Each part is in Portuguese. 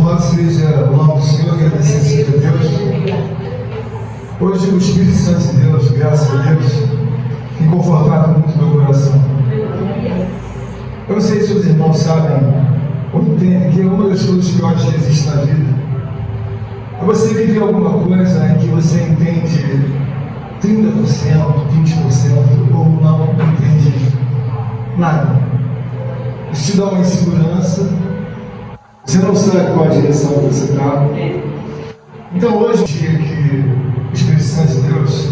Louvado seja o nome do Senhor, agradecido seja Deus. Hoje o Espírito Santo de Deus, graças a Deus, tem confortado muito meu coração. Eu não sei se os irmãos sabem ou entendem que uma das coisas piores que existe na vida é você viver alguma coisa em que você entende 30%, 20% ou não entende nada. Isso te dá uma insegurança, você não sabe qual a direção que você está. Então hoje, dia que o Espírito Santo de Deus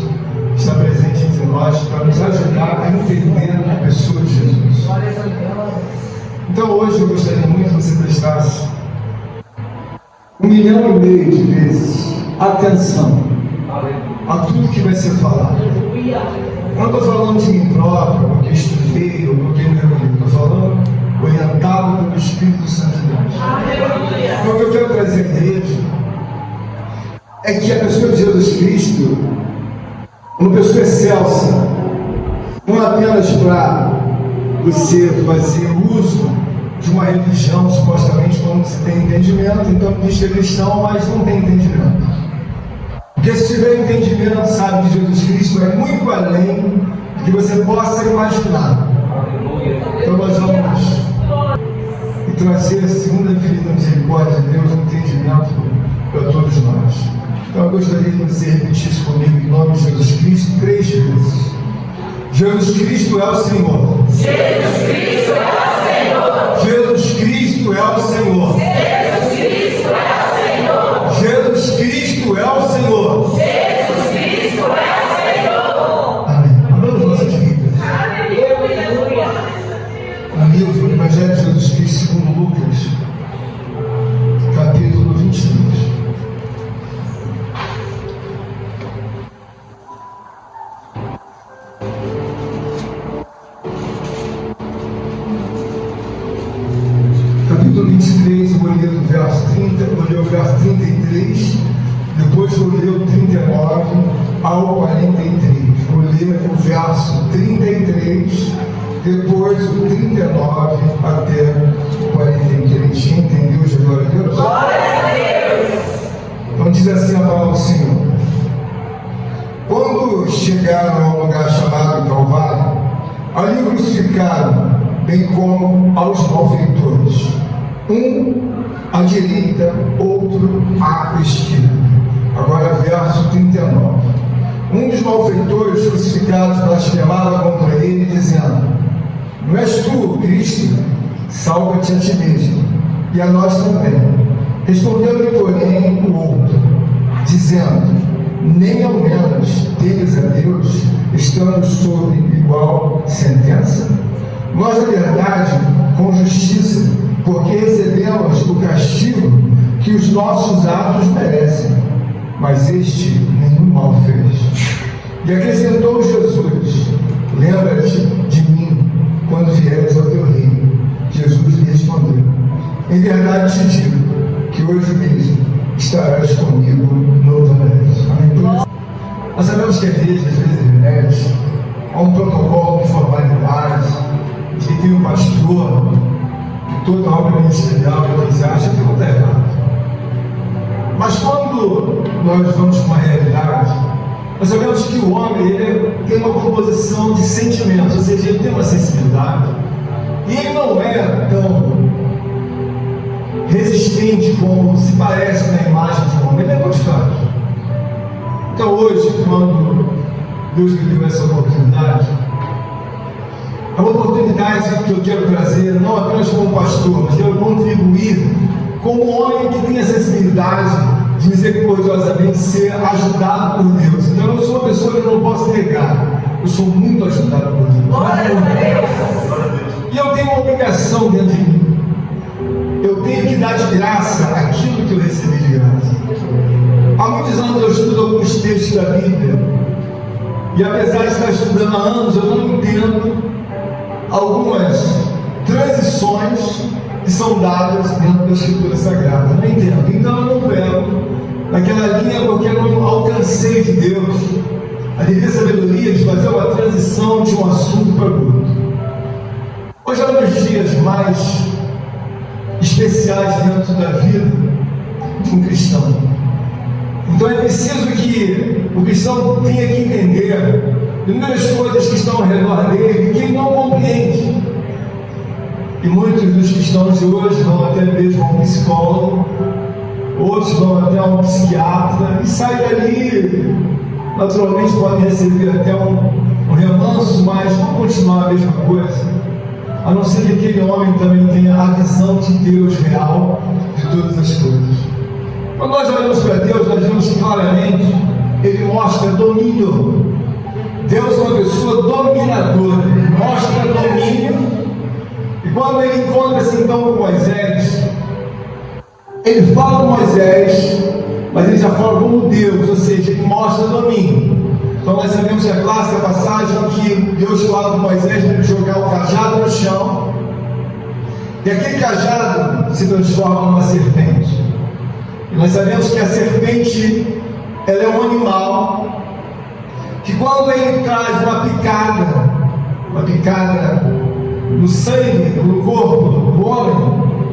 está presente entre nós para nos ajudar a entender a pessoa de Jesus. Então hoje eu gostaria muito que você prestasse 1,5 milhão de vezes atenção a tudo que vai ser falado. Eu não estou falando de mim próprio, porque estudei, ou porque mergulhei. Estou falando orientado pelo Espírito Santo de Deus. Então o que eu quero trazer à igreja é que a pessoa de Jesus Cristo é uma pessoa excelsa, não apenas para você fazer uso de uma religião, supostamente, quando você tem entendimento, então diz que é cristão, mas não tem entendimento. Porque se tiver entendimento, sabe que Jesus Cristo é muito além do que você possa imaginar. Então nós vamos trazer a segunda infinita misericórdia de Deus, um entendimento para todos nós. Então eu gostaria que você repetisse comigo em nome de Jesus Cristo 3 vezes. Jesus Cristo é o Senhor. Jesus Cristo é o Senhor. Jesus Cristo é o Senhor. Jesus Cristo é o Senhor. Jesus Cristo é o Senhor. Jesus Cristo é o Senhor. Amém. Abramos nossas vidas. Aleluia. No livro do Evangelho de Jesus Cristo segundo Lucas, capítulo 22. Capítulo 23, eu vou ler do verso 30, vou ler o verso 33, depois vou ler o 39 ao 43. Vou ler o verso 33, depois o 39 até o 43. Quem entendeu, já glória a Deus? Glória a Deus. Então diz assim a palavra do Senhor. Quando chegaram ao lugar chamado Calvário, ali o crucificaram, bem como aos malfeitores, um à direita, outro à esquerda. Agora verso 39. Um dos malfeitores crucificados blasfemava contra ele, dizendo: não és tu o Cristo? Salva-te a ti mesmo, e a nós também. Respondeu-lhe, porém, o outro, dizendo: nem ao menos temes a Deus, estando sob igual sentença? Nós, na verdade, com justiça, porque recebemos o castigo que os nossos atos merecem, mas este nenhum mal fez. E acrescentou Jesus: lembra-te de mim quando vieres ao teu reino. Jesus lhe respondeu: em verdade te digo que hoje mesmo estarás comigo no paraíso. Amém? Nós sabemos que a igreja às vezes remete a um protocolo de formalidades, de que tem um pastor, que toda obra ministerial eles acham que não está errado. Mas quando nós vamos com uma realidade, nós sabemos que o homem ele tem uma composição de sentimentos, ou seja, ele tem uma sensibilidade, e ele não é tão resistente como se parece na imagem de um homem, ele é muito frágil. Então hoje, quando Deus me deu essa oportunidade, é uma oportunidade que eu quero trazer, não apenas como pastor, mas quero contribuir como um homem que tem a sensibilidade de misericordiosamente ser ajudado por Deus. Então eu sou uma pessoa que eu não posso negar, eu sou muito ajudado por Deus. Glória a Deus. E eu tenho uma obrigação dentro de mim. Eu tenho que dar de graça aquilo que eu recebi de graça. Há muitos anos eu estudo alguns textos da Bíblia, e apesar de estar estudando há anos, eu não entendo algumas transições que são dadas dentro da Escritura Sagrada. Eu não entendo. Então eu não pego naquela linha porque eu não alcancei de Deus a devida sabedoria de fazer uma transição de um assunto para o outro. Hoje é um dos dias mais especiais dentro da vida um cristão. Então é preciso que o cristão tenha que entender inúmeras coisas que estão ao redor dele que ele não compreende. E muitos dos cristãos de hoje vão até mesmo a um psicólogo, outros vão até a um psiquiatra e saem dali, naturalmente podem receber até um remanso, mas vão continuar a mesma coisa, a não ser que aquele homem também tenha a visão de Deus real de todas as coisas. Quando nós olhamos para Deus, nós vemos que claramente Ele mostra domínio. Deus é uma pessoa dominadora, Ele mostra domínio. E quando Ele encontra-se então com Moisés, Ele fala com Moisés, mas Ele já fala como Deus, ou seja, Ele mostra domínio. Então nós sabemos que a clássica passagem que Deus fala com Moisés para ele jogar o cajado no chão, e aquele cajado se transforma numa serpente. E nós sabemos que a serpente, ela é um animal que quando ele traz uma picada no sangue, no corpo do homem,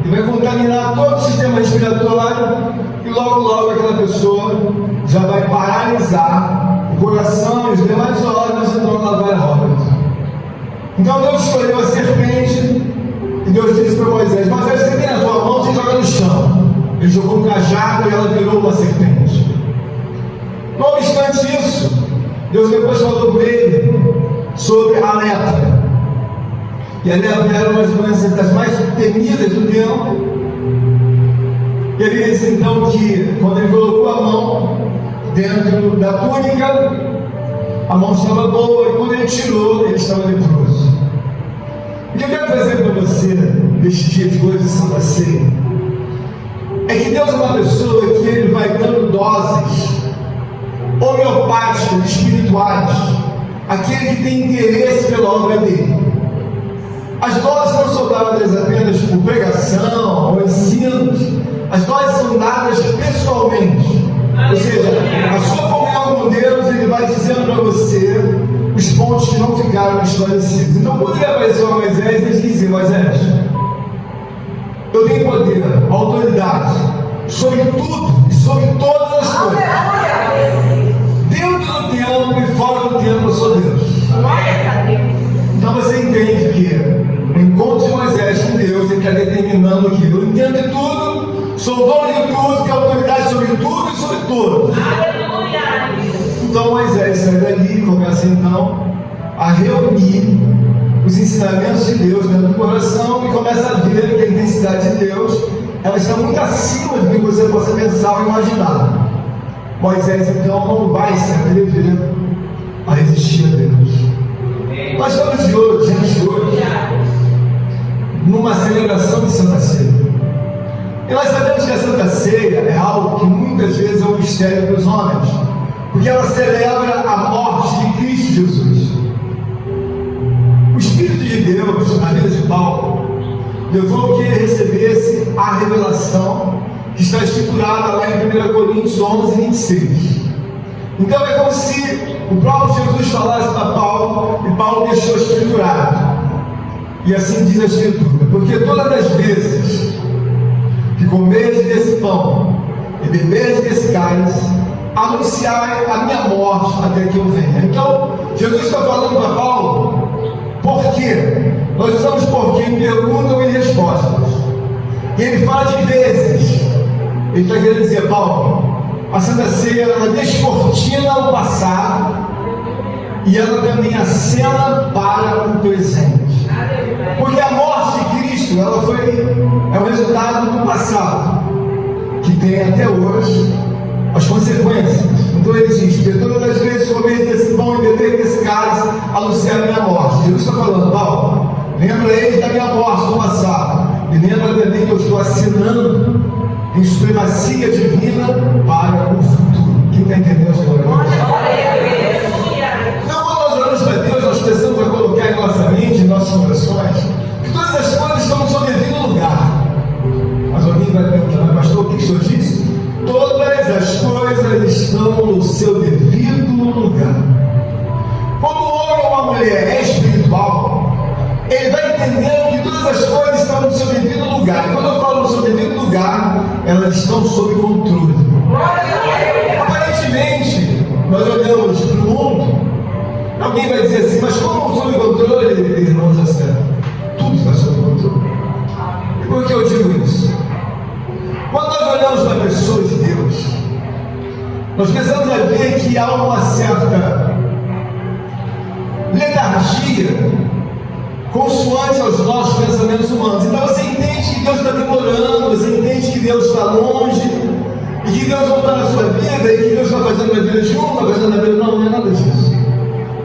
ele vai contaminar todo o sistema respiratório e logo aquela pessoa já vai paralisar o coração e os demais órgãos, então ela vai a óbito. Então Deus escolheu a serpente e Deus disse para Moisés: Moisés, você tem na tua mão, você joga no chão. Ele jogou um cajado e ela virou uma serpente. Não obstante isso, Deus depois falou com ele sobre a lepra. E a lepra era uma das doenças das mais temidas do tempo. E ele disse então que quando ele colocou a mão dentro da túnica, a mão estava boa, e quando ele tirou, ele estava leproso. O que eu quero trazer para você neste dia de hoje de Santa Ceia é que Deus é uma pessoa que Ele vai dando doses homeopáticas, espirituais, aquele que tem interesse pela obra dele. As doses não são dadas apenas por pregação ou ensinos, as doses são dadas pessoalmente. Ou seja, a sua comunhão com Deus, Ele vai dizendo para você os pontos que não ficaram esclarecidos. Então, quando Ele apareceu a Moisés, Ele dizia: Moisés, eu tenho poder, autoridade sobre tudo e sobre todas as coisas. Dentro do tempo e fora do tempo eu sou Deus. Então você entende que o encontro de Moisés com Deus, ele está determinando que eu entendo de tudo, sou dono de tudo, tenho autoridade sobre tudo e sobre todos. Então Moisés sai dali e começa então a reunir os ensinamentos de Deus dentro do coração e começa a ver que a intensidade de Deus, ela está muito acima do que você possa pensar ou imaginar. Moisés então não vai se atrever a resistir a Deus. Nós estamos diante de hoje numa celebração de Santa Ceia. E nós sabemos que a Santa Ceia é algo que muitas vezes é um mistério para os homens, porque ela celebra a morte de Cristo Jesus. O Espírito de Deus, na vida de Paulo, levou que ele recebesse a revelação que está estipulada lá em 1 Coríntios 11, 26. Então é como se o próprio Jesus falasse para Paulo e Paulo deixou escriturado. E assim diz a Escritura: porque todas as vezes que comerdes desse pão e beberdes desse cálice, anunciai a minha morte até que eu venha. Então Jesus está falando para Paulo. Por quê? Nós usamos porque em perguntas e respostas. E ele fala de vezes. Ele está querendo dizer: Paulo, a Santa Ceia, ela descortina o passado e ela também acena para o presente. Porque a morte de Cristo, ela é o resultado do passado, que tem até hoje as consequências. Então ele diz: que todas as vezes que comer desse pão e beber desse cálice, anunciar a minha morte. Jesus está falando: Paulo, lembra eles da minha morte no passado, e lembra também que eu estou assinando em supremacia divina para o futuro. Quem está entendendo essa glória? Então, quando nós oramos para Deus, nós precisamos colocar em nossa mente, em nossos corações, que todas as coisas estão no seu devido lugar. Mas alguém vai perguntar: pastor, o que o senhor disse? Todas as coisas estão no seu devido lugar. Quando um homem ou uma mulher é espiritual, ele vai entendendo que todas as coisas estão no seu devido lugar. E quando eu falo no seu devido lugar, elas estão sob controle. olhamos para o mundo, alguém vai dizer assim, mas como sob controle, irmãos, é certo. Tudo está sob controle. E por que eu digo isso? Quando nós olhamos para pessoas de Deus, nós precisamos ver que há uma certa letargia consoante aos nossos pensamentos humanos. Então você entende que Deus está demorando, você entende que Deus está longe, e que Deus não está na sua vida, e que Deus está fazendo na vida de um, está fazendo na vida. Não é nada disso.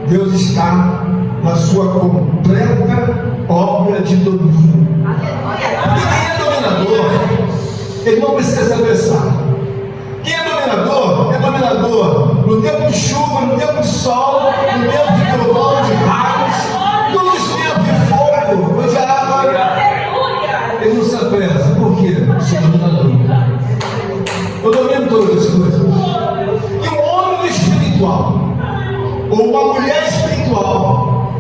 Deus está na sua completa obra de domínio. Porque quem é dominador, ele não precisa se apressar. Quem é dominador no tempo de chuva, no tempo de sol, no tempo de trovão, de raios, todos os tempos de fogo, de água. Ele não se apressa. Por quê? Sou dominador. Eu domino todas as coisas. E um homem espiritual, ou uma mulher espiritual,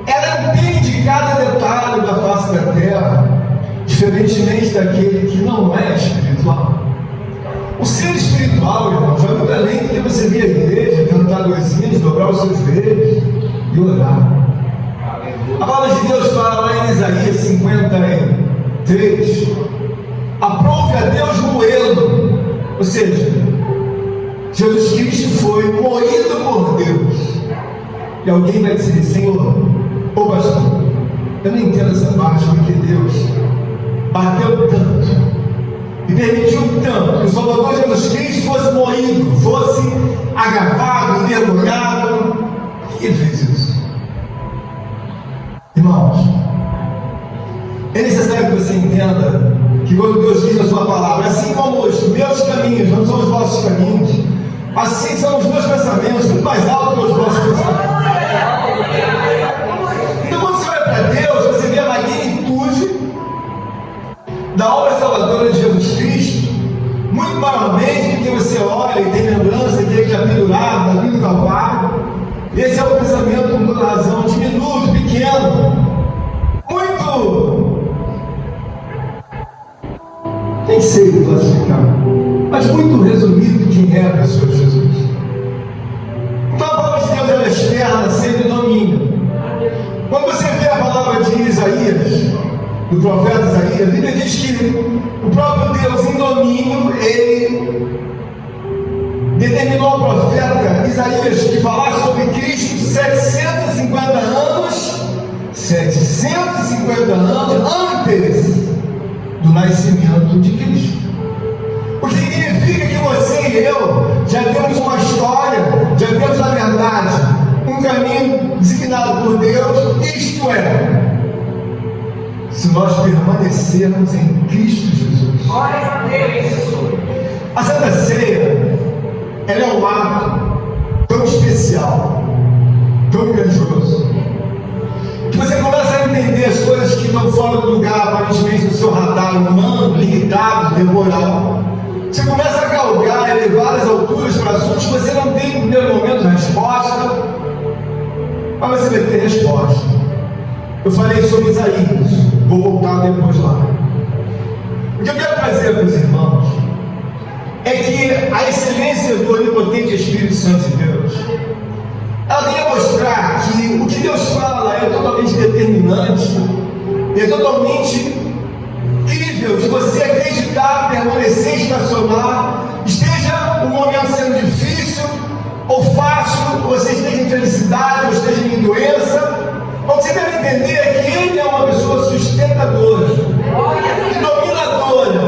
ela entende cada detalhe da face da terra, diferentemente daquele que não é espiritual. O ser espiritual, irmão, vai muito além do que você vir à igreja, cantar dois hinos, dobrar os seus joelhos e orar. A palavra de Deus fala lá em Isaías 53: aprove a Deus moê-lo. Ou seja, Jesus Cristo foi moído por Deus. E alguém vai dizer, Senhor, ô pastor, eu não entendo essa parte, porque Deus bateu tanto e permitiu tanto que o Salvador Jesus Cristo fosse moído, fosse agravado, envergonhado. Por que ele fez isso? Irmãos, é necessário que você entenda que quando Deus diz a sua palavra, assim como os meus caminhos não são os vossos caminhos, assim são os meus pensamentos, muito mais altos que os vossos pensamentos. Então quando você olha para Deus, você vê a magnitude da obra salvadora de Jesus Cristo, muito maiormente do que você olha e tem lembrança de que é pendurado na cruz do Calvário. Esse é o pensamento, com toda razão, diminuto, pequeno, muito, nem sei classificar, mas muito resumido de quem é a pessoa de Jesus. Então a palavra de Deus, ela é externa, sempre domínio. Quando você vê a palavra de Isaías, do profeta Isaías, a Bíblia diz que o próprio Deus em domínio, ele determinou ao profeta Isaías que falasse sobre Cristo 750 anos antes do nascimento de Cristo. O que significa que você e eu já temos uma história, já temos a verdade, um caminho designado por Deus, isto é, se nós permanecermos em Cristo Jesus. Glória a Deus. A Santa Ceia, ela é um ato tão especial, tão grandioso, que você começa a entender as coisas que estão fora do lugar, aparentemente do seu radar humano, limitado, temporal. Você começa a galgar, elevar as alturas para assuntos que você não tem no primeiro momento resposta, mas você vai ter resposta. Eu falei sobre Isaías, vou voltar depois lá. O que eu quero trazer para os irmãos é que a excelência do onipotente Espírito Santo de Deus, ela vem a mostrar que o que Deus fala é totalmente determinante, é totalmente crível de você acreditar, permanecer, estacionar, esteja um momento sendo difícil ou fácil, ou você esteja em felicidade, ou esteja em doença. O que você deve entender é que Ele é uma pessoa sustentadora e dominadora.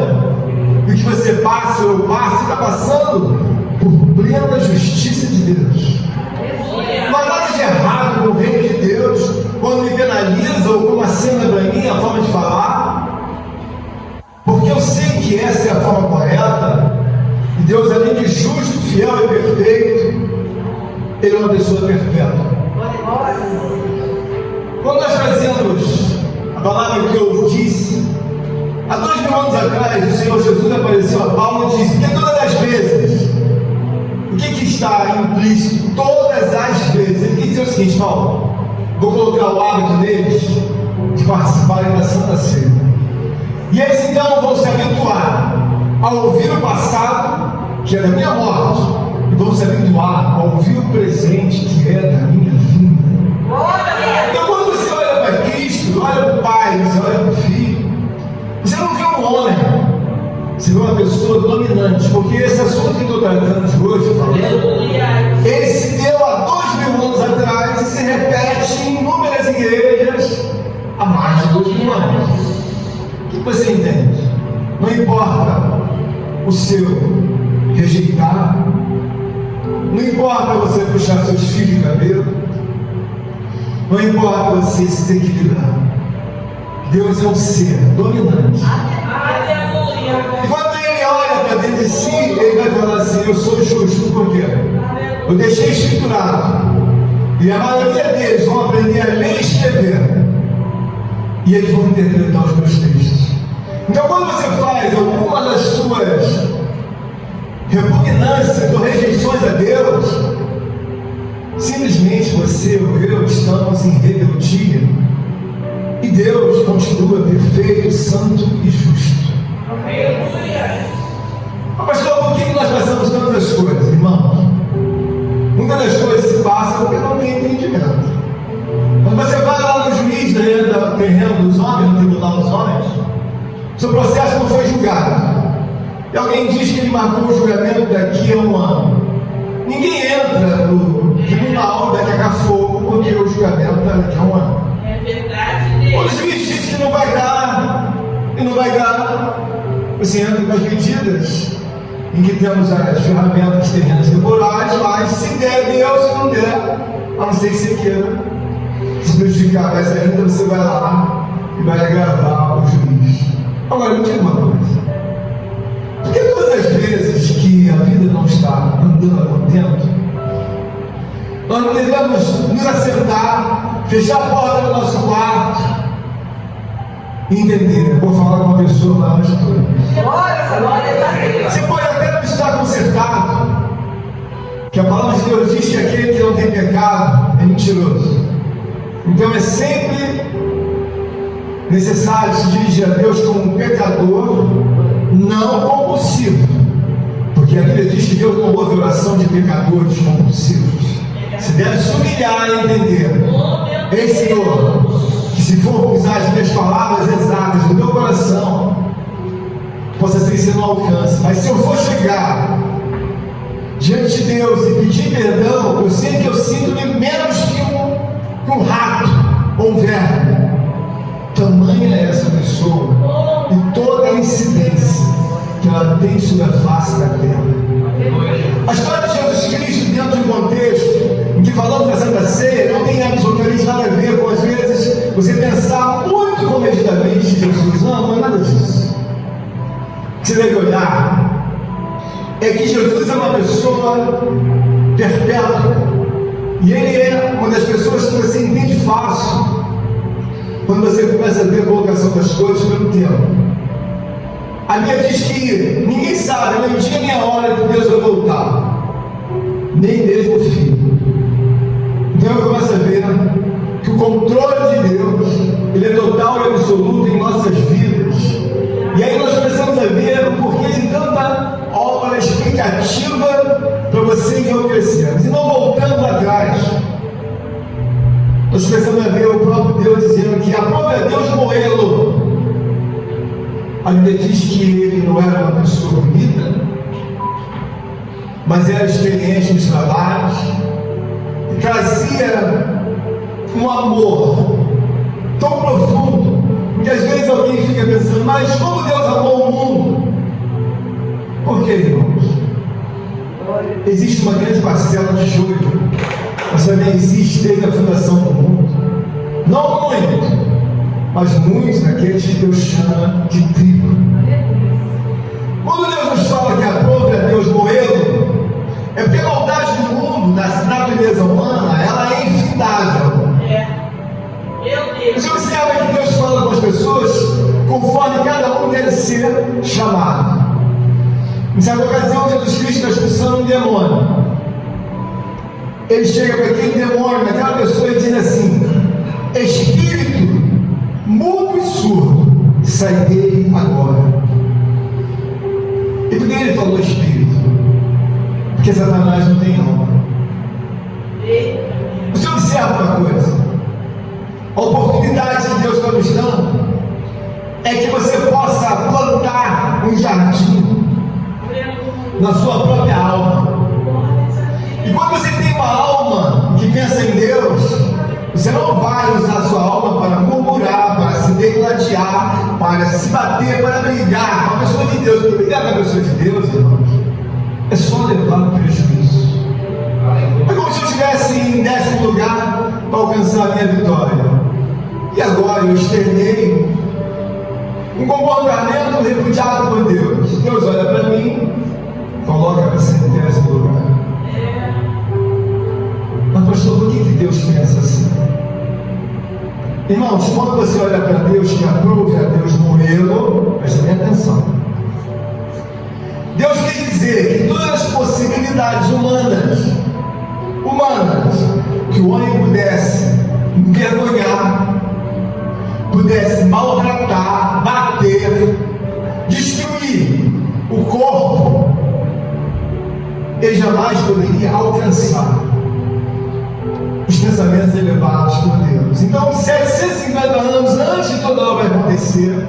E o que você passa ou passa, está passando por plena justiça de Deus. Não há nada de errado com o reino de Deus quando me penaliza ou como acena para mim a forma de falar, porque eu sei que essa é a forma correta. E Deus, além de justo, fiel e perfeito, Ele é uma pessoa perfeita. Quando nós trazemos a palavra que eu disse, há 2000 anos atrás, o Senhor Jesus apareceu a Paulo e disse que todas as vezes, o que está implícito? Todas as vezes, ele quis dizer o seguinte: Paulo, vou colocar o hábito deles de participarem da Santa Ceia, e eles então vão se habituar a ouvir o passado, que é da minha morte, e vão se habituar a ouvir o presente que é da minha vinda. Então, quando você olha para Cristo, olha para o Pai, você olha para o Filho, você não vê um homem, você vê uma pessoa dominante, porque esse assunto que eu estou tratando de hoje, falando, ele se deu há 2000 anos atrás e se repete em inúmeras igrejas há mais de 2000 anos. O que você entende? Não importa o seu rejeitar, não importa você puxar seus fios de cabelo, não importa você se ter que livrar. Deus é um ser dominante. E quando ele olha para dentro de si, ele vai falar assim: eu sou justo, por quê? Eu deixei escriturado. E a maioria deles vão aprender a ler e escrever. E eles vão interpretar os meus textos. Então, quando você faz alguma das suas repugnâncias ou rejeições a Deus, simplesmente você ou eu estamos em rebeldia. E Deus continua perfeito, santo e justo. Pastor, por que nós passamos tantas coisas, irmãos? Muitas das coisas se passam porque não tem entendimento. Quando você vai lá no juiz da terreno dos homens, no tribunal dos homens, seu processo não foi julgado. E alguém diz que ele marcou o julgamento daqui a um ano. Ninguém entra no tribunal daqui a fogo porque o julgamento está daqui a um ano. É verdade. Quando o juiz diz que não vai dar, e não vai dar, você entra com as medidas em que temos as ferramentas terrenas temporais, mas se der, Deus, se não der, a não ser que você queira se prejudicar mais ainda, você vai lá e vai agravar o juiz. Agora, me diga uma coisa: por que todas as vezes que a vida não está andando a contento, nós não devemos nos assentar, fechar a porta do nosso quarto e entender? Eu vou falar com uma pessoa maior de todas. Você pode até não estar consertado, que a palavra de Deus diz que aquele que não tem pecado é mentiroso. Então é sempre necessário se dirigir a Deus como um pecador não compulsivo, porque a Bíblia diz que Deus não ouve oração de pecadores compulsivos. Você deve se humilhar e entender: ei, Senhor, que se for usar as minhas palavras exatas do meu coração, possa ser que você não alcance. Mas se eu for chegar diante de Deus e pedir perdão, eu sei que eu sinto-me menos que um rato ou um verme. Tamanha é essa pessoa e toda a incidência que ela tem sobre a face da terra. A história de Jesus Cristo, dentro de um contexto em que falamos da Santa Ceia, não tem absolutamente nada a ver com, às vezes, você pensar muito comedidamente em Jesus. Não é nada disso. O que você deve olhar é que Jesus é uma pessoa perpétua, e Ele é uma das pessoas que você entende fácil quando você começa a ver a colocação das coisas pelo tempo. A Bíblia diz que ninguém sabe nem o dia nem a hora que Deus vai voltar, nem mesmo o Filho. Então eu começo a ver que o controle de Deus, ele é total e absoluto em nossas vidas. E aí nós começamos a ver o porquê de tanta obra explicativa para você e eu crescermos. E não voltando atrás, nós começamos a ver o próprio Deus dizendo que aprove a Deus morrê-lo. A Bíblia diz que ele não era uma pessoa bonita, mas era experiente nos trabalhos e trazia um amor tão profundo que às vezes alguém fica pensando: mas como Deus amou o mundo? Por que, irmãos? Existe uma grande parcela de joio, mas também existe desde a fundação do mundo. Não muito, mas muitos daqueles que Deus chama de trigo. Quando Deus nos fala que aprove a Deus morrê-lo, é porque a maldade do mundo, da natureza humana, ela é infindável. Você observa que Deus fala com as pessoas conforme cada um deve ser chamado. Em certa ocasião, Jesus Cristo está expulsando um demônio. Ele chega para aquele demônio, naquela pessoa, e diz assim: espírito mudo e surdo, sai dele agora. E por que ele falou espírito? Porque Satanás não tem alma. Você observa uma coisa: a oportunidade que Deus está nos dando é que você possa plantar um jardim na sua própria alma. E quando você tem uma alma que pensa em Deus, você não vai usar a sua alma para murmurar, para se degladiar, para se bater, para brigar com a pessoa de Deus. Porque brigar com a pessoa de Deus, irmãos, é só levar prejuízo. É como se eu estivesse em 10º lugar para alcançar a minha vitória. E agora eu externei um comportamento repudiado por Deus. Deus olha para mim, coloca você em 10º lugar. Mas pastor, por que Deus pensa assim? Irmãos, quando você olha para Deus, que aprove a Deus no erro, preste bem atenção. Deus quer dizer que todas as possibilidades humanas, que o homem pudesse envergonhar, pudesse maltratar, bater, destruir o corpo, ele jamais poderia alcançar os pensamentos elevados por Deus. Então, 750 anos antes de toda a obra acontecer,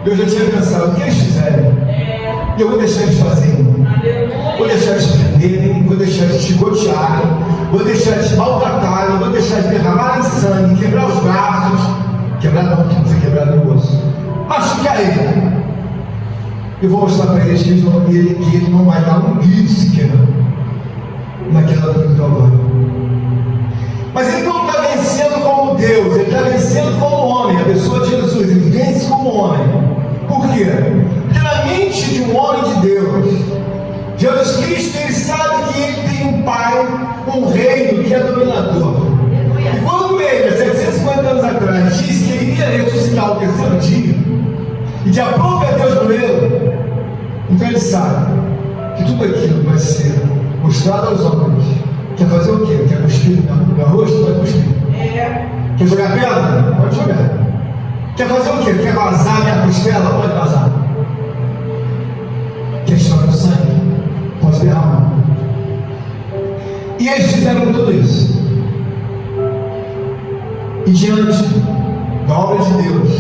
Deus já tinha pensado: o que eles fizerem, eu vou deixar eles fazerem, vou deixar eles prenderem, vou deixar eles chicotearem, vou deixar eles maltratarem, vou deixar eles derramarem sangue, quebrar os braços, quebrar não, que não foi quebrado no osso, machucar ele. Eu vou mostrar para eles que ele não vai dar um grito sequer naquela cruz do Calvário. Mas ele não está vencendo como Deus, ele está vencendo como homem. A pessoa de Jesus, ele vence como homem. Por quê? Porque na mente de um homem de Deus, Jesus Cristo, ele sabe que ele tem um pai, um reino que é dominador. E quando ele, há 750 anos atrás, disse que ele iria ressuscitar o 3º dia, e de aprove a Deus no erro, então ele sabe que tudo aquilo vai ser mostrado aos homens. Quer fazer o quê? Quer cuspir no rosto? Pode cuspir. Quer jogar pedra? Pode jogar. Quer fazer o quê? Quer vazar minha costela? Pode vazar. Quer estourar o sangue? Pode derramar. E eles fizeram tudo isso. E diante da obra de Deus,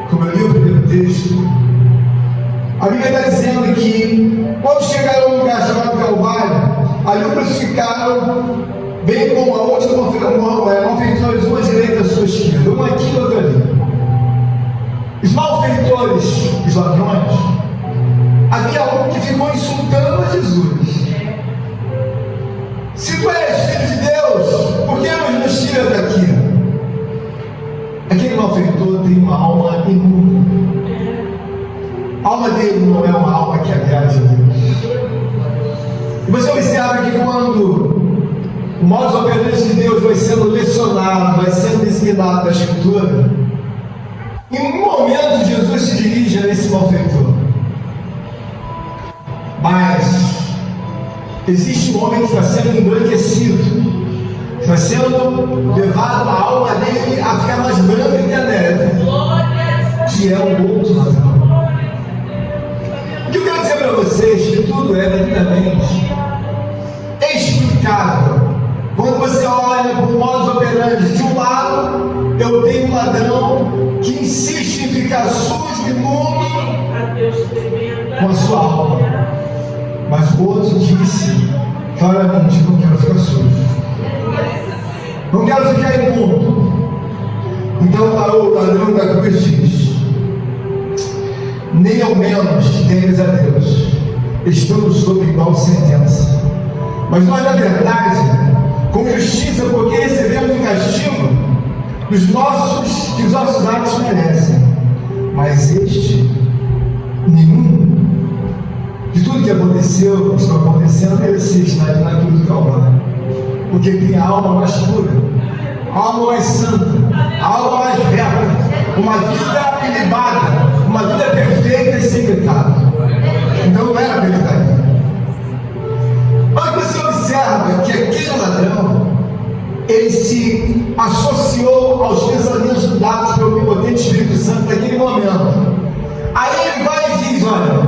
como eu li o primeiro texto, a Bíblia está dizendo que quando chegaram no lugar chamado Calvário, ali o crucificaram, bem como a última malfeitores, uma direita à sua esquerda, uma aqui e outra ali. Os malfeitores, os ladrões, havia um que ficou insultando a Jesus. Se tu és filho de Deus, por que nos tira daqui? Aquele malfeitor tem uma alma imunda. A alma dele não é uma alma que agrade a Deus. E você observa que quando o modus operandi de Deus vai sendo lecionado, vai sendo disciplinado da Escritura, em um momento Jesus se dirige a esse malfeitor. Mas existe um homem que está sendo embranquecido, está sendo levado a alma dele a ficar mais branca que a neve, que é o outro ladrão. O que eu quero dizer para vocês é que tudo é devidamente explicável. Quando você olha para o modus operandi, de um lado eu tenho um ladrão que insiste em ficar sujo e imundo com a sua alma, mas o outro disse claramente: não quero ficar sujo, não quero ficar imundo. Então parou o ladrão da cruz e diz: nem ao menos temes a Deus, estamos sob igual sentença. Mas nós, na verdade, com justiça, porque recebemos o castigo dos nossos, que os nossos atos merecem. Mas este, nenhum de tudo que aconteceu, está acontecendo, merecia estar na cruz do Calvário. Porque tem a alma mais pura, a alma mais santa, a alma mais reta, uma vida ilibada, uma vida perfeita e sem pecado. Então não era para ele estar aqui. Mas você observa que aquele ladrão, ele se associou aos pensamentos dados pelo onipotente Espírito Santo naquele momento. Aí ele vai e diz: olha,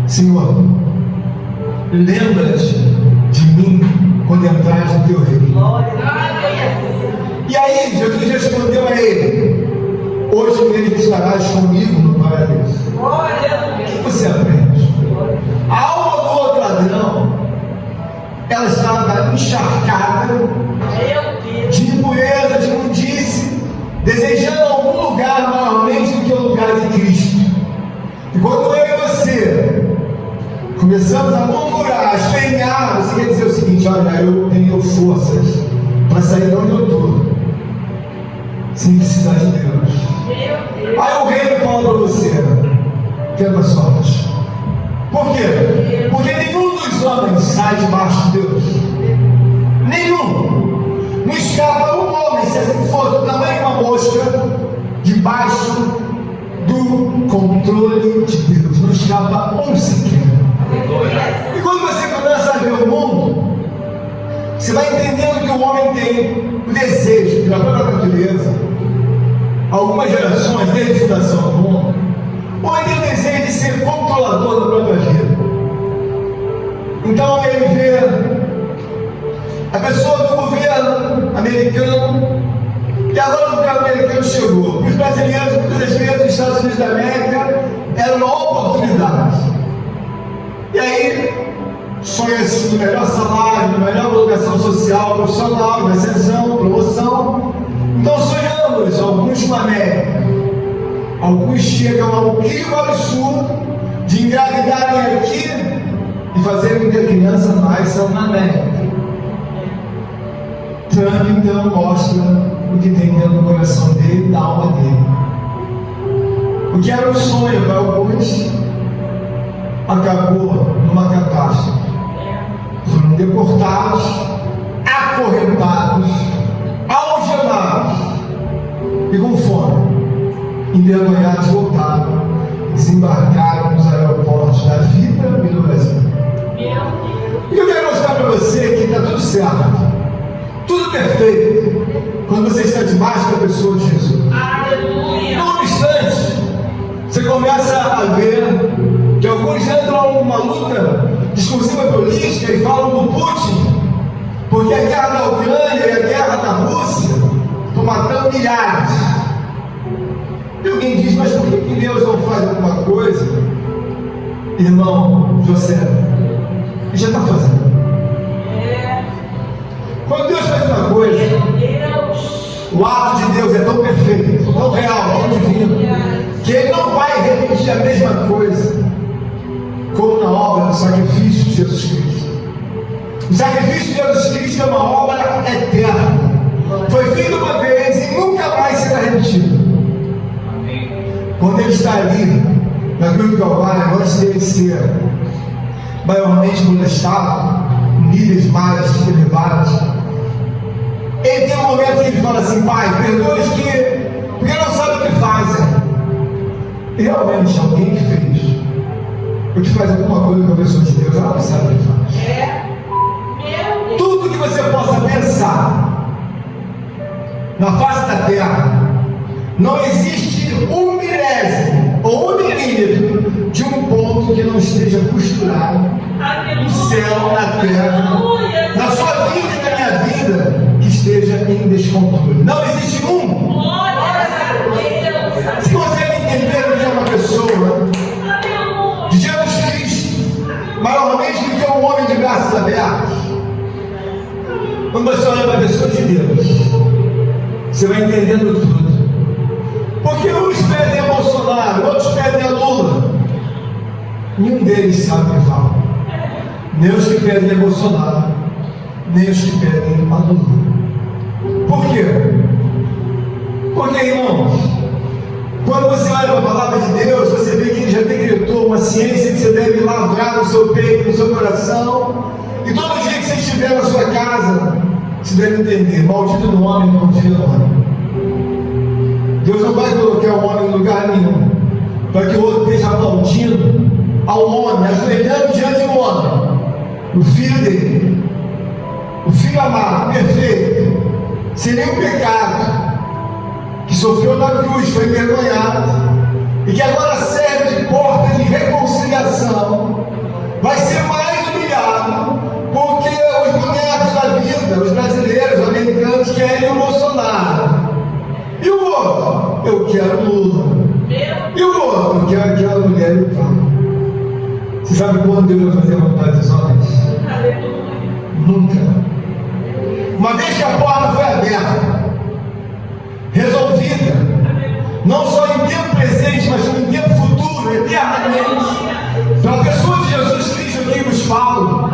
Senhor, lembra-te de mim quando entrares no teu reino. E aí Jesus respondeu a ele: hoje mesmo estarás comigo no paraíso. O que você aprende? A alma do outro ladrão, ela estava encharcada de impureza, de imundície, desejando algum lugar maiormente do que o lugar de Cristo. E quando eu e você começamos a murmurar, a espernear, você quer dizer o seguinte: olha, eu tenho forças para sair de onde eu estou, sem precisar de Deus. Aí o reino fala para você: tenta sorte. Por quê? Porque nenhum dos homens sai debaixo de Deus. Nenhum. Não escapa um homem, se assim for do tamanho de uma mosca, debaixo do controle de Deus. Não escapa um sequer. E quando você começa a ver o mundo, você vai entendendo que o homem tem o desejo, pela própria natureza, algumas gerações, desde a fundação do mundo, o homem tem o desejo de ser controlador da própria vida. Então ele vê a pessoa do governo americano, e agora o governo americano chegou. Os brasileiros dos Estados Unidos da América eram uma oportunidade. E aí, sonha-se no melhor salário, na melhor colocação social, profissional, ascensão, promoção. Então sonhamos, alguns com a América. Alguns chegam ao incrível absurdo de engravidarem aqui e fazerem com que a criança nasça na América. Trump então mostra o que tem dentro do coração dele, da alma dele. O que era um sonho para alguns acabou numa catástrofe. Foram deportados, acorrentados, algemados e com fome. Envergonhados voltaram, desembarcaram nos aeroportos da vida e do Brasil. E eu quero mostrar para você que está tudo certo, tudo perfeito, quando você está debaixo da pessoa de Jesus. Não obstante, você começa a ver que alguns entram numa luta discursiva política e falam do Putin, porque a guerra da Ucrânia e a guerra da Rússia estão matando milhares. E alguém diz: mas por que Deus não faz alguma coisa? Irmão José, ele já está fazendo. Quando Deus faz uma coisa, o ato de Deus é tão perfeito, tão real, tão divino, que Ele não vai repetir a mesma coisa, como na obra do sacrifício de Jesus Cristo. O sacrifício de Jesus Cristo é uma obra eterna. Foi feito uma vez e nunca mais será repetido. Quando Ele está ali, na cruz do Calvário, antes dele ser maiormente molestado, níveis mais elevados, Ele tem um momento que Ele fala assim: Pai, perdoa-os porque não sabem o que fazem. E realmente alguém que fez, ou que faz alguma coisa com a pessoa de Deus, ela não sabe o que faz. Tudo que você possa pensar na face da terra, não existe um milésimo ou um milímetro de um ponto que não esteja costurado no céu, na terra, na sua vida e na minha vida, que esteja em descontrole. Não existe um. Se você entender o que é uma pessoa de Jesus Cristo, maiormente do que um homem de braços abertos, quando você olha para a pessoa de Deus, você vai entendendo tudo. Porque uns pedem a Bolsonaro, outros pedem a Lula. Nenhum deles sabe o que fala. Nem os que pedem a Bolsonaro, nem os que pedem a Lula. Por quê? Porque, irmãos, quando você olha para a palavra de Deus, você vê que Ele já decretou uma ciência que você deve lavrar no seu peito, no seu coração. E todo dia que você estiver na sua casa, você deve entender: maldito do homem que confia no homem. Deus não vai colocar o homem em lugar nenhum para que o outro esteja aplaudindo ao homem, ajoelhando diante do homem, o filho dele, o filho amado, perfeito, sem nenhum pecado, que sofreu na cruz, foi envergonhado e que agora serve de porta de reconciliação, vai ser mais humilhado quero Lula. E o outro, eu quero aquela mulher e tal. Você sabe quando Deus vai fazer a vontade dos homens? Nunca. Uma vez que a porta foi aberta, resolvida, não só em tempo presente, mas em tempo futuro, eternamente, para a pessoa de Jesus Cristo aqui nos fala,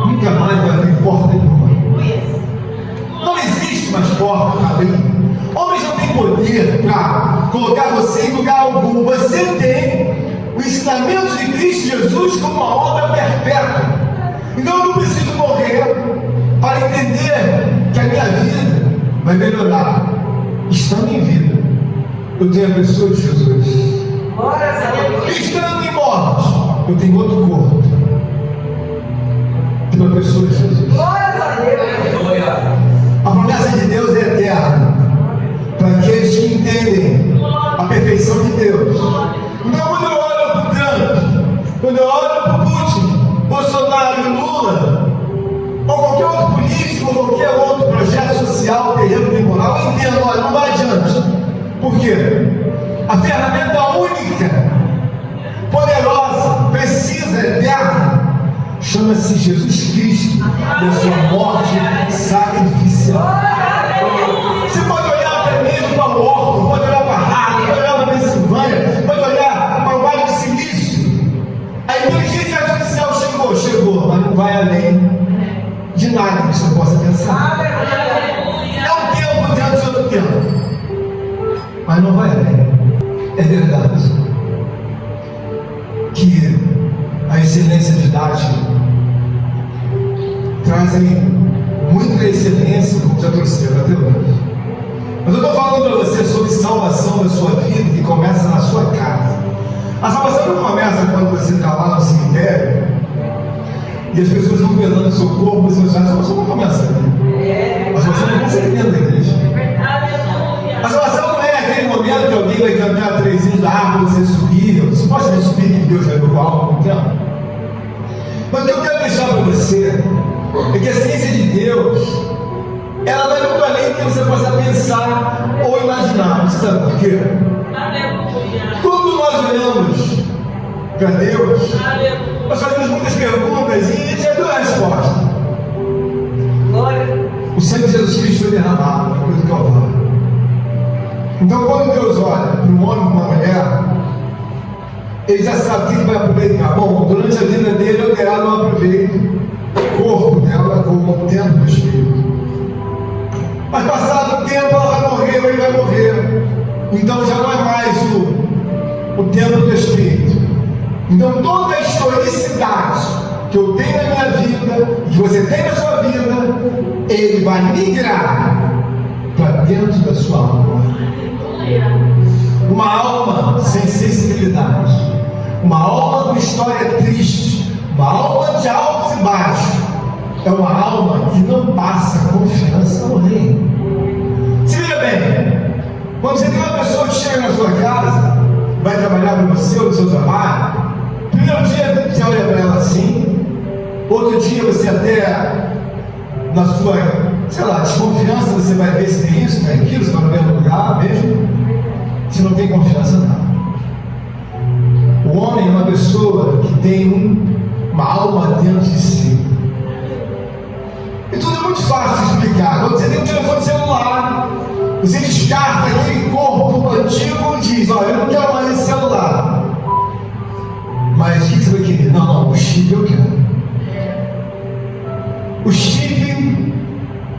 nunca mais vai ter porta nenhuma. Não existe mais porta para abrir. Homens não têm poder para colocar você em lugar algum. Você tem o ensinamento de Cristo Jesus como uma obra perpétua. Então eu não preciso morrer para entender que a minha vida vai melhorar. Estando em vida, eu tenho a pessoa de Jesus. Estando em morte, eu tenho outro corpo. Tenho a pessoa de Jesus. A promessa de Deus é eterna para aqueles que entendem a perfeição de Deus. Então, quando eu olho para o Trump, quando eu olho para o Putin, Bolsonaro e Lula, ou qualquer outro político, ou qualquer outro projeto social, terreno temporal, eu entendo, olha, não vai adiante. Por quê? A ferramenta única, poderosa, precisa, eterna, chama-se Jesus Cristo, da sua morte sacrificial. Você pode olhar até mesmo para o órgão, pode olhar para a Harvard, pode olhar para a Pensilvânia, pode olhar para o Vale do Silício. A inteligência artificial chegou, mas não vai além de nada que você possa pensar. É um tempo dentro de outro tempo, mas não vai além. É verdade que a excelência didática trazem muita excelência, como já trouxeram até hoje. Mas eu estou falando para você sobre salvação da sua vida, que começa na sua casa. A salvação não começa quando você está lá no cemitério e as pessoas vão velando o seu corpo, você já a salvação não começa ali. A salvação começa aqui dentro da igreja. A salvação não é aquele momento que alguém vai cantar 3 hinos da árvore, você subir. Você pode subir que Deus vai pro alto, não tem? Mas o que eu quero deixar para você é que a ciência de Deus, ela vai muito além do que você possa pensar ou imaginar. Você sabe por quê? Quando nós olhamos para Deus, nós fazemos muitas perguntas e a gente já deu a resposta. O sangue de Jesus Cristo foi derramado na cruz do Calvário. Então, quando Deus olha para um homem e uma mulher, ele já sabe o que vai aproveitar. Bom, durante a vida dele, ela não aproveita o corpo dela como o templo do Espírito. Mas passado o tempo, ela vai morrer, ou ele vai morrer. Então já não é mais o templo do Espírito. Então toda a historicidade que eu tenho na minha vida, que você tem na sua vida, ele vai migrar para dentro da sua alma. Uma alma sem sensibilidade, uma alma com história triste, uma alma de altos e baixos, é uma alma que não passa confiança no reino. Se veja bem, quando você tem uma pessoa que chega na sua casa, vai trabalhar para você ou no seu trabalho, primeiro dia você olha para ela assim, outro dia você até, na sua, sei lá, desconfiança, você vai ver se tem isso, tem aquilo, se está no mesmo lugar mesmo. Se não tem confiança, não. O homem é uma pessoa que tem uma alma dentro de si. E tudo é muito fácil de explicar. Quando você tem um telefone celular, você descarta aquele corpo antigo e diz: olha, eu não quero mais esse celular. Mas o que você vai querer? Não, o chip eu quero. O chip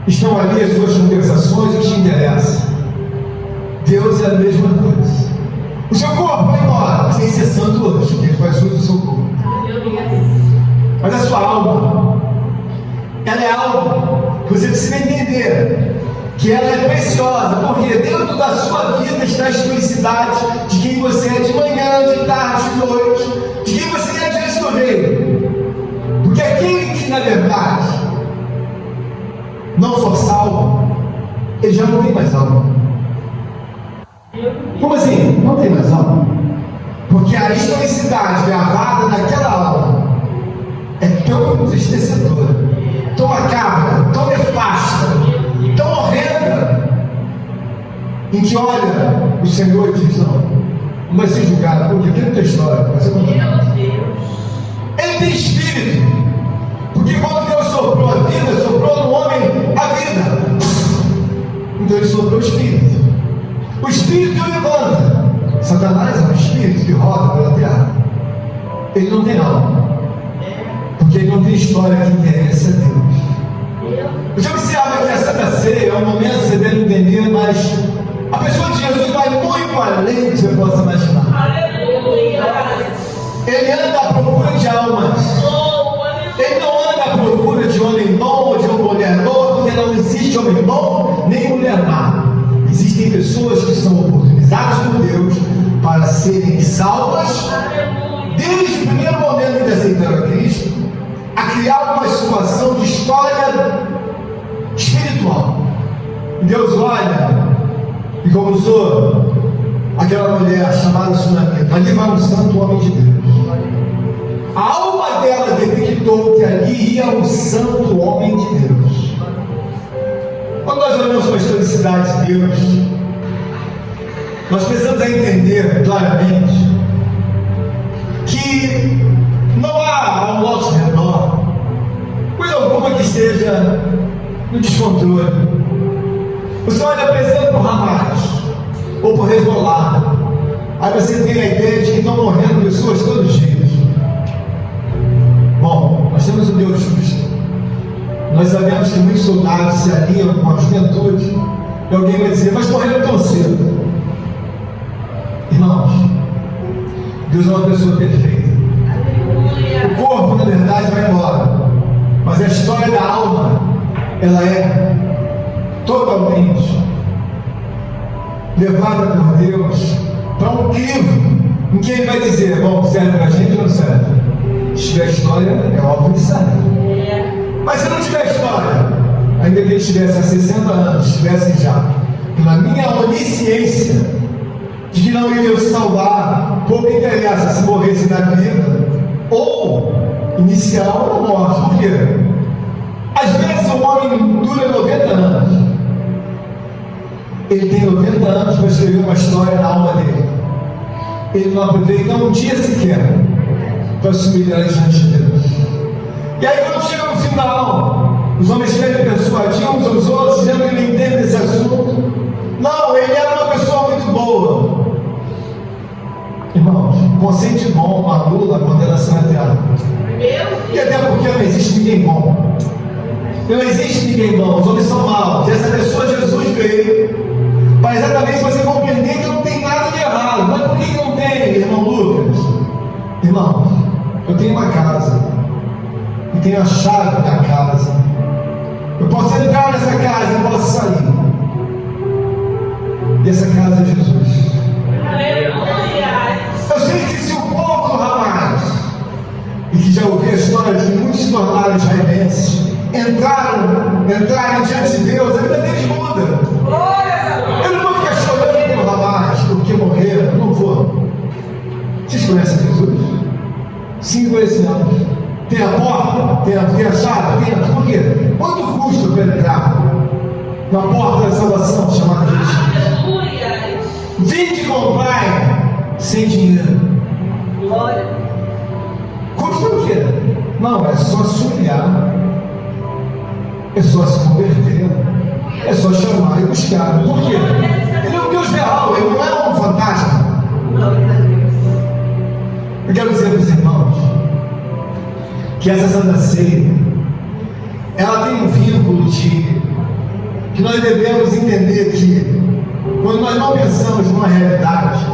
estão ali as suas conversações, o que te interessa. Deus é a mesma coisa. O seu corpo vai embora, sem ser santo hoje, porque ele faz uso do seu corpo. Mas a sua alma, ela é algo que você precisa entender, que ela é preciosa, porque dentro da sua vida está a historicidade de quem você é de manhã, de tarde, de noite, de quem você é diante do reino. Porque aquele que, na verdade, não for salvo, ele já não tem mais alma. Como assim? Não tem mais alma? Porque a historicidade gravada naquela alma é tão entristecedora, tão macabra, tão nefasta, tão horrenda, em que, olha, o Senhor diz, não vai ser julgado, porque tem muita história, vai ser condenado. Ele tem espírito, porque quando Deus soprou a vida, soprou no homem a vida. Então ele soprou o espírito. O espírito o levanta. Satanás é um espírito que roda pela terra. Ele não tem alma, porque ele não tem história que interessa a Deus. Eu já observo que a Santa Ceia é um momento que você deve entender, mas a pessoa de Jesus vai muito além do que você possa imaginar. Ele anda à procura de almas. Ele não anda à procura de homem bom ou de uma mulher boa, porque não existe homem bom nem mulher má. Existem pessoas que são oportunizadas por Deus para serem salvas desde o primeiro momento que aceitaram a Cristo, a criar uma situação de história espiritual. Deus olha, e como usou aquela mulher chamada Sunamita, ali vai um santo homem de Deus. A alma dela detectou que ali ia um santo homem de Deus. Quando nós olhamos para a historicidade de Deus, nós precisamos entender claramente que não há ao nosso redor coisa alguma que esteja no descontrole. Você olha pensando por Hamas ou por Hezbollah, aí você tem a ideia de que estão morrendo pessoas todos os dias. Bom, nós temos um Deus justo. Nós sabemos que muitos soldados se aliam com a juventude, e alguém vai dizer, mas morreram tão cedo. Irmãos, Deus é uma pessoa perfeita. O corpo, na verdade, vai embora, mas a história da alma, ela é totalmente levada por Deus para um crivo em que Ele vai dizer, bom, serve para a gente ou não serve? Se tiver história, é óbvio que serve. Mas se não tiver história, ainda que ele estivesse há 60 anos, estivesse já, pela minha onisciência de que não iria se salvar, pouco interessa se morresse na vida ou inicial ou morte. Por quê? Às vezes o homem dura 90 anos. Ele tem 90 anos para escrever uma história na alma dele. Ele não aproveita um dia sequer para se humilhar diante de Deus. E aí quando chega no final, os homens querem persuadir uns aos outros, dizendo que ele entende esse assunto. Não, ele era uma pessoa muito boa. Irmãos, consciente bom anula a condenação eterna. E até porque não existe ninguém bom. Não existe ninguém bom, os homens são maus. E essa pessoa, Jesus, veio para exatamente você compreender que não tem nada de errado. Mas por que não tem, irmão Lucas? Irmãos, eu tenho uma casa e tenho a chave da casa. Eu posso entrar nessa casa e posso sair. E essa casa é Jesus. Eu sei que se o povo do Hamas, e que já ouvi a história de muitos se tornaram israelenses, entrarem diante de Deus, a vida deles muda. Eu não vou ficar chorando pelo Hamas porque morreram, não vou. Vocês conhecem Jesus? Sim, conhecemos. Tem a porta, tem a chave, tem a... Por quê? Quanto custa para entrar na porta da salvação chamada Jesus? Vinde comprar sem dinheiro. Custa o quê? Não, é só se humilhar, é só se converter, é só chamar e buscar. Por quê? Ele é um Deus real, ele não é um fantasma. Eu quero dizer para os irmãos que essa Santa Ceia, ela tem um vínculo de que nós devemos entender que quando nós não pensamos numa realidade,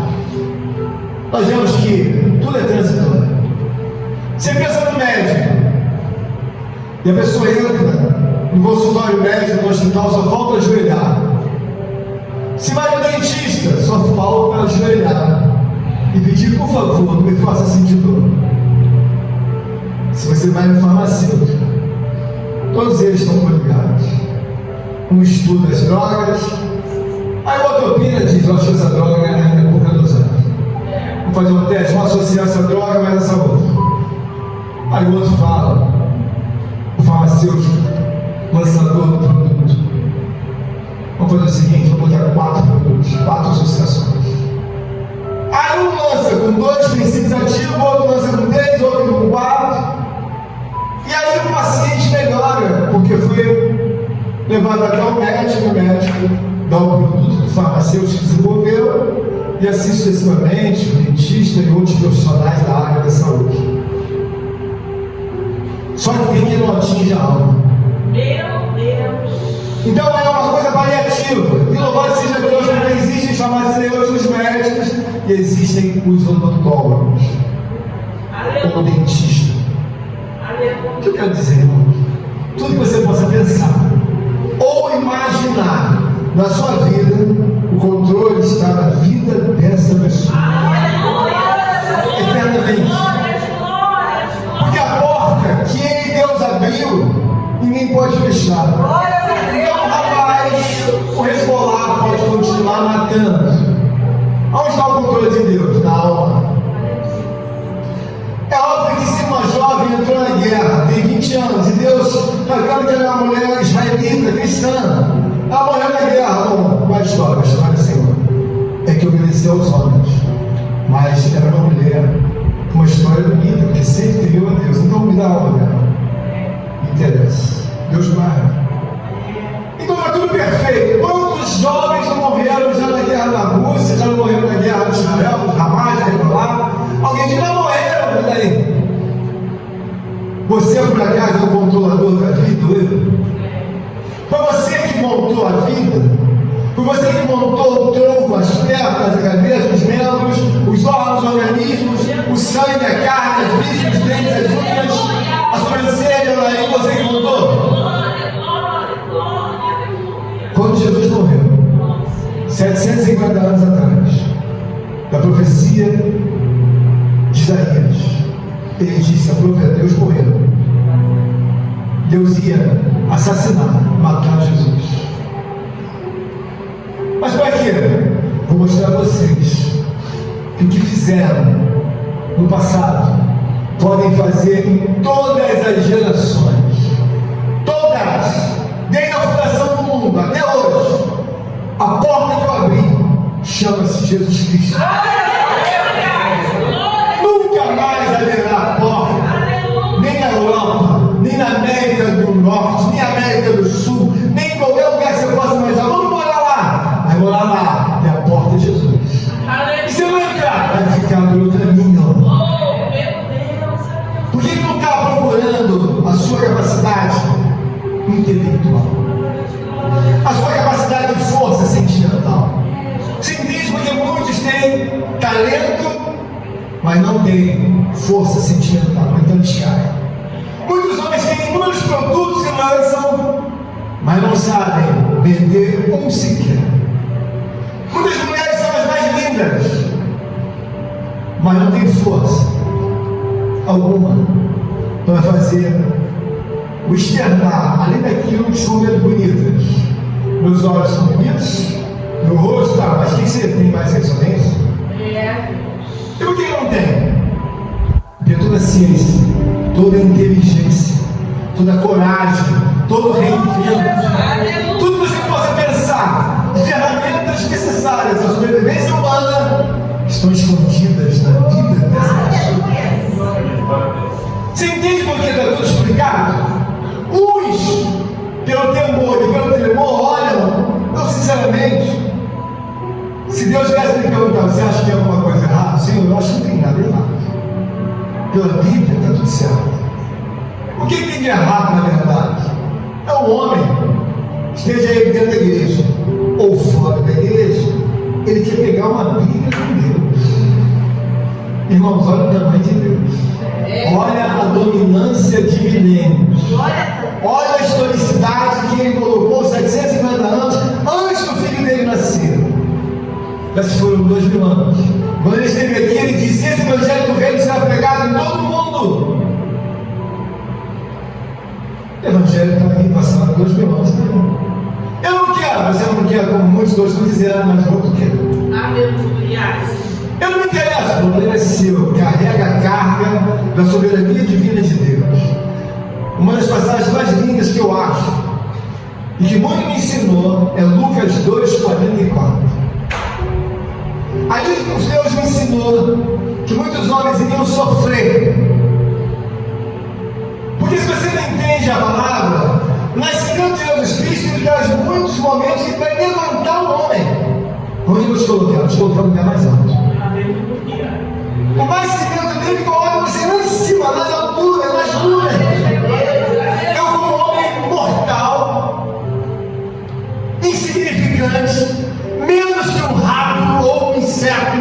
nós vemos que tudo é transitório. Você pensa no médico e a pessoa entra no consultório médico, no hospital, só falta ajoelhar. Se vai no dentista, só falta ajoelhar e pedir, por favor, não me faça sentir dor. Se você vai no farmacêutico, todos eles estão coligados. Um estuda as drogas, aí o outro opina e diz, eu acho que essa droga é pouca dosagem. Vamos fazer um teste, vamos associar essa droga mais essa outra. Aí o outro fala, o farmacêutico, lançador do produto, vamos fazer o seguinte, vamos botar 4 produtos, 4 associações. lança com 2 princípios ativos, outro lança com 3, outro com 4. E aí o paciente melhora, porque foi levado até o médico dá o produto que o farmacêutico desenvolveu e assim sucessivamente o dentista e outros profissionais da área da saúde. Só que tem que não atinge a alma. Meu Deus. Então é uma coisa paliativa. E louvado seja Deus, porque existem farmacêuticos, médicos e existem os odontólogos ou dentistas. O que eu quero dizer, irmão? Tudo que você possa pensar ou imaginar na sua vida, o controle está na vida dessa pessoa. Eternamente. Porque a porta que Deus abriu, ninguém pode fechar. Então, rapaz, o resbolar pode continuar matando. Onde está o controle de Deus? Na alma. É óbvio que se uma jovem entrou na guerra, tem 20 anos, e Deus está vendo que ela é uma mulher israelita, cristã, ela morreu na guerra. Não, qual é a história? A história, Senhor, é que obedeceu aos homens, mas era uma mulher com uma história bonita, porque sempre temeu a Deus. Então me dá a alma dela. Me interessa. Deus guarda. Então está tudo perfeito. Quantos jovens não morreram já na guerra da Rússia, já não morreram na guerra de Israel, do Hamas, lá? Alguém diz, não morreram, e daí? Você por acaso é o controlador da vida, eu? Foi você que montou a vida? Foi você que montou o tronco, as pernas, a cabeça, os membros, os órgãos, os organismos, o sangue, a carne, os vísceras, os dentes, as unhas, a sobrancelha, a nariz, você que montou? Quando Jesus morreu, 750 anos atrás, da profecia de Isaías, ele disse: aprove a Deus morreu. Deus ia assassinar, matar Jesus. Mas para quê? Vou mostrar a vocês que o que fizeram no passado podem fazer em todas as gerações. Todas! Desde a fundação do mundo até hoje. A porta que eu abri chama-se Jesus Cristo. Nunca mais haverá porta, nem na Europa, nem na América do Norte, nem na América do Sul, nem em qualquer lugar que você possa imaginar. Vamos morar lá. Vai morar lá. É a porta de Jesus. E se não entrar, vai ficar pelo caminho. Por que não está procurando a sua capacidade intelectual? A sua capacidade de força sentimental? Se entende porque muitos têm talento, mas não têm força sentimental, então eles caem. Muitos homens têm inúmeros produtos e lançam, mas não sabem vender um sequer. Muitas mulheres são as mais lindas, mas não têm força alguma para fazer o externar, além daquilo que são menos bonitas. Meus olhos são bonitos, meu rosto tá, mas quem você tem mais excelência? E por que não tem? Porque toda ciência, toda inteligência, toda coragem, todo reinvento, tudo que você possa pensar, de ferramentas necessárias à sobrevivência humana, estão escondidas na vida dessa pessoa. Você entende por que está tudo explicado? Uns, pelo temor e pelo tremor, olham, não sinceramente. Se Deus tivesse me perguntado, você acha que tem alguma coisa errada? Senhor, eu acho que não tem nada errado. Pela Bíblia está tudo certo. O que tem de errado, na verdade? É o homem, esteja aí dentro da igreja ou fora da igreja, ele quer pegar uma Bíblia com Deus. Irmãos, olha o tamanho de Deus. Olha a dominância de milênios. Olha a historicidade que ele colocou 750 anos antes do filho dele nascer. Já se foram 2000 anos. Quando ele esteve aqui, ele disse: esse evangelho do reino será pregado em todo o mundo. O evangelho está aí passando 2000 anos também. Eu não quero, você não quer, como muitos outros não quiseram, mas outro quer. Eu não me interesso, o problema é seu. Carrega a carga da soberania divina de Deus. Uma das passagens mais lindas que eu acho e que muito me ensinou é Lucas 2,44. Ali Deus me ensinou ensinou que muitos homens iriam sofrer. Porque se você não entende a palavra, o nascimento de Jesus Cristo ele traz muitos momentos que vai levantar o homem. Onde eu estou colocando? Estou colocando o lugar mais alto. O nascimento dele coloca você lá em cima, lá na altura, nas nuvens. Eu, como homem mortal, insignificante, menos que um rato ou um inseto,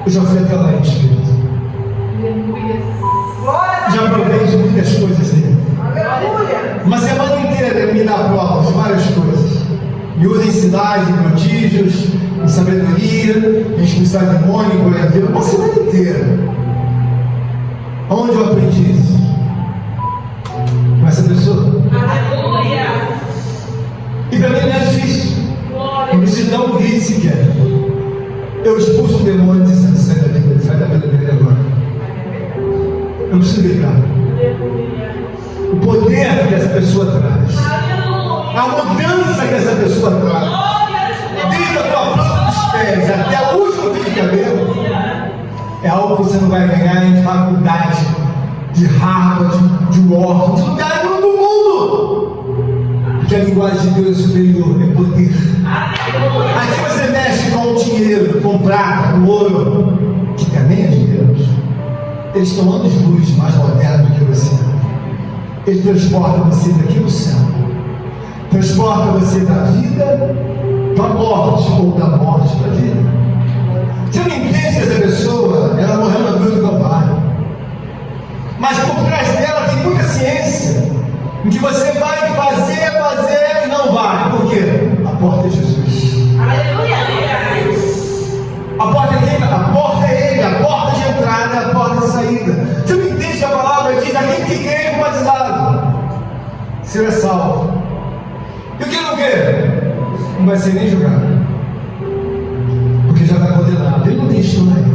eu já fui até lá em espírito. Já provei de muitas coisas dele. Uma semana inteira ele me dá provas de várias coisas. Me usa em sinais, em prodígios, em sabedoria, em expulsar demônio, por exemplo. Uma semana inteira. Onde eu aprendi isso? Com essa pessoa. E para mim não é difícil. Não preciso dar um grito sequer. Eu expulso o demônio dizendo: sai da vida, sai da vida dele agora. Eu não preciso gritar. O poder que essa pessoa traz, a mudança que essa pessoa traz, desde a tua planta dos pés até o último fio de cabelo, é algo que você não vai ganhar em faculdade de Harvard, de Oxford, de lugar nenhum do mundo. Porque a linguagem de Deus é superior, é poder. Aqui você mexe com o dinheiro, com prata, com ouro, que também é de Deus. Eles estão anos-luz mais modernos do que você. Ele transporta você daqui no céu. Transporta você da vida para a morte, ou da morte para a vida. Você não entende que essa pessoa, ela morreu na cruz do Calvário. Mas por trás dela tem muita ciência, em que você vai fazer e não vai. Por quê? A porta é Jesus. A porta é quem? A porta é Ele, a porta de entrada, a porta de saída. Você não entende que a palavra diz: aquele que crê é batizado será salvo. E o que não crê? Não vai ser nem julgado. Porque já está condenado. Ele não tem história.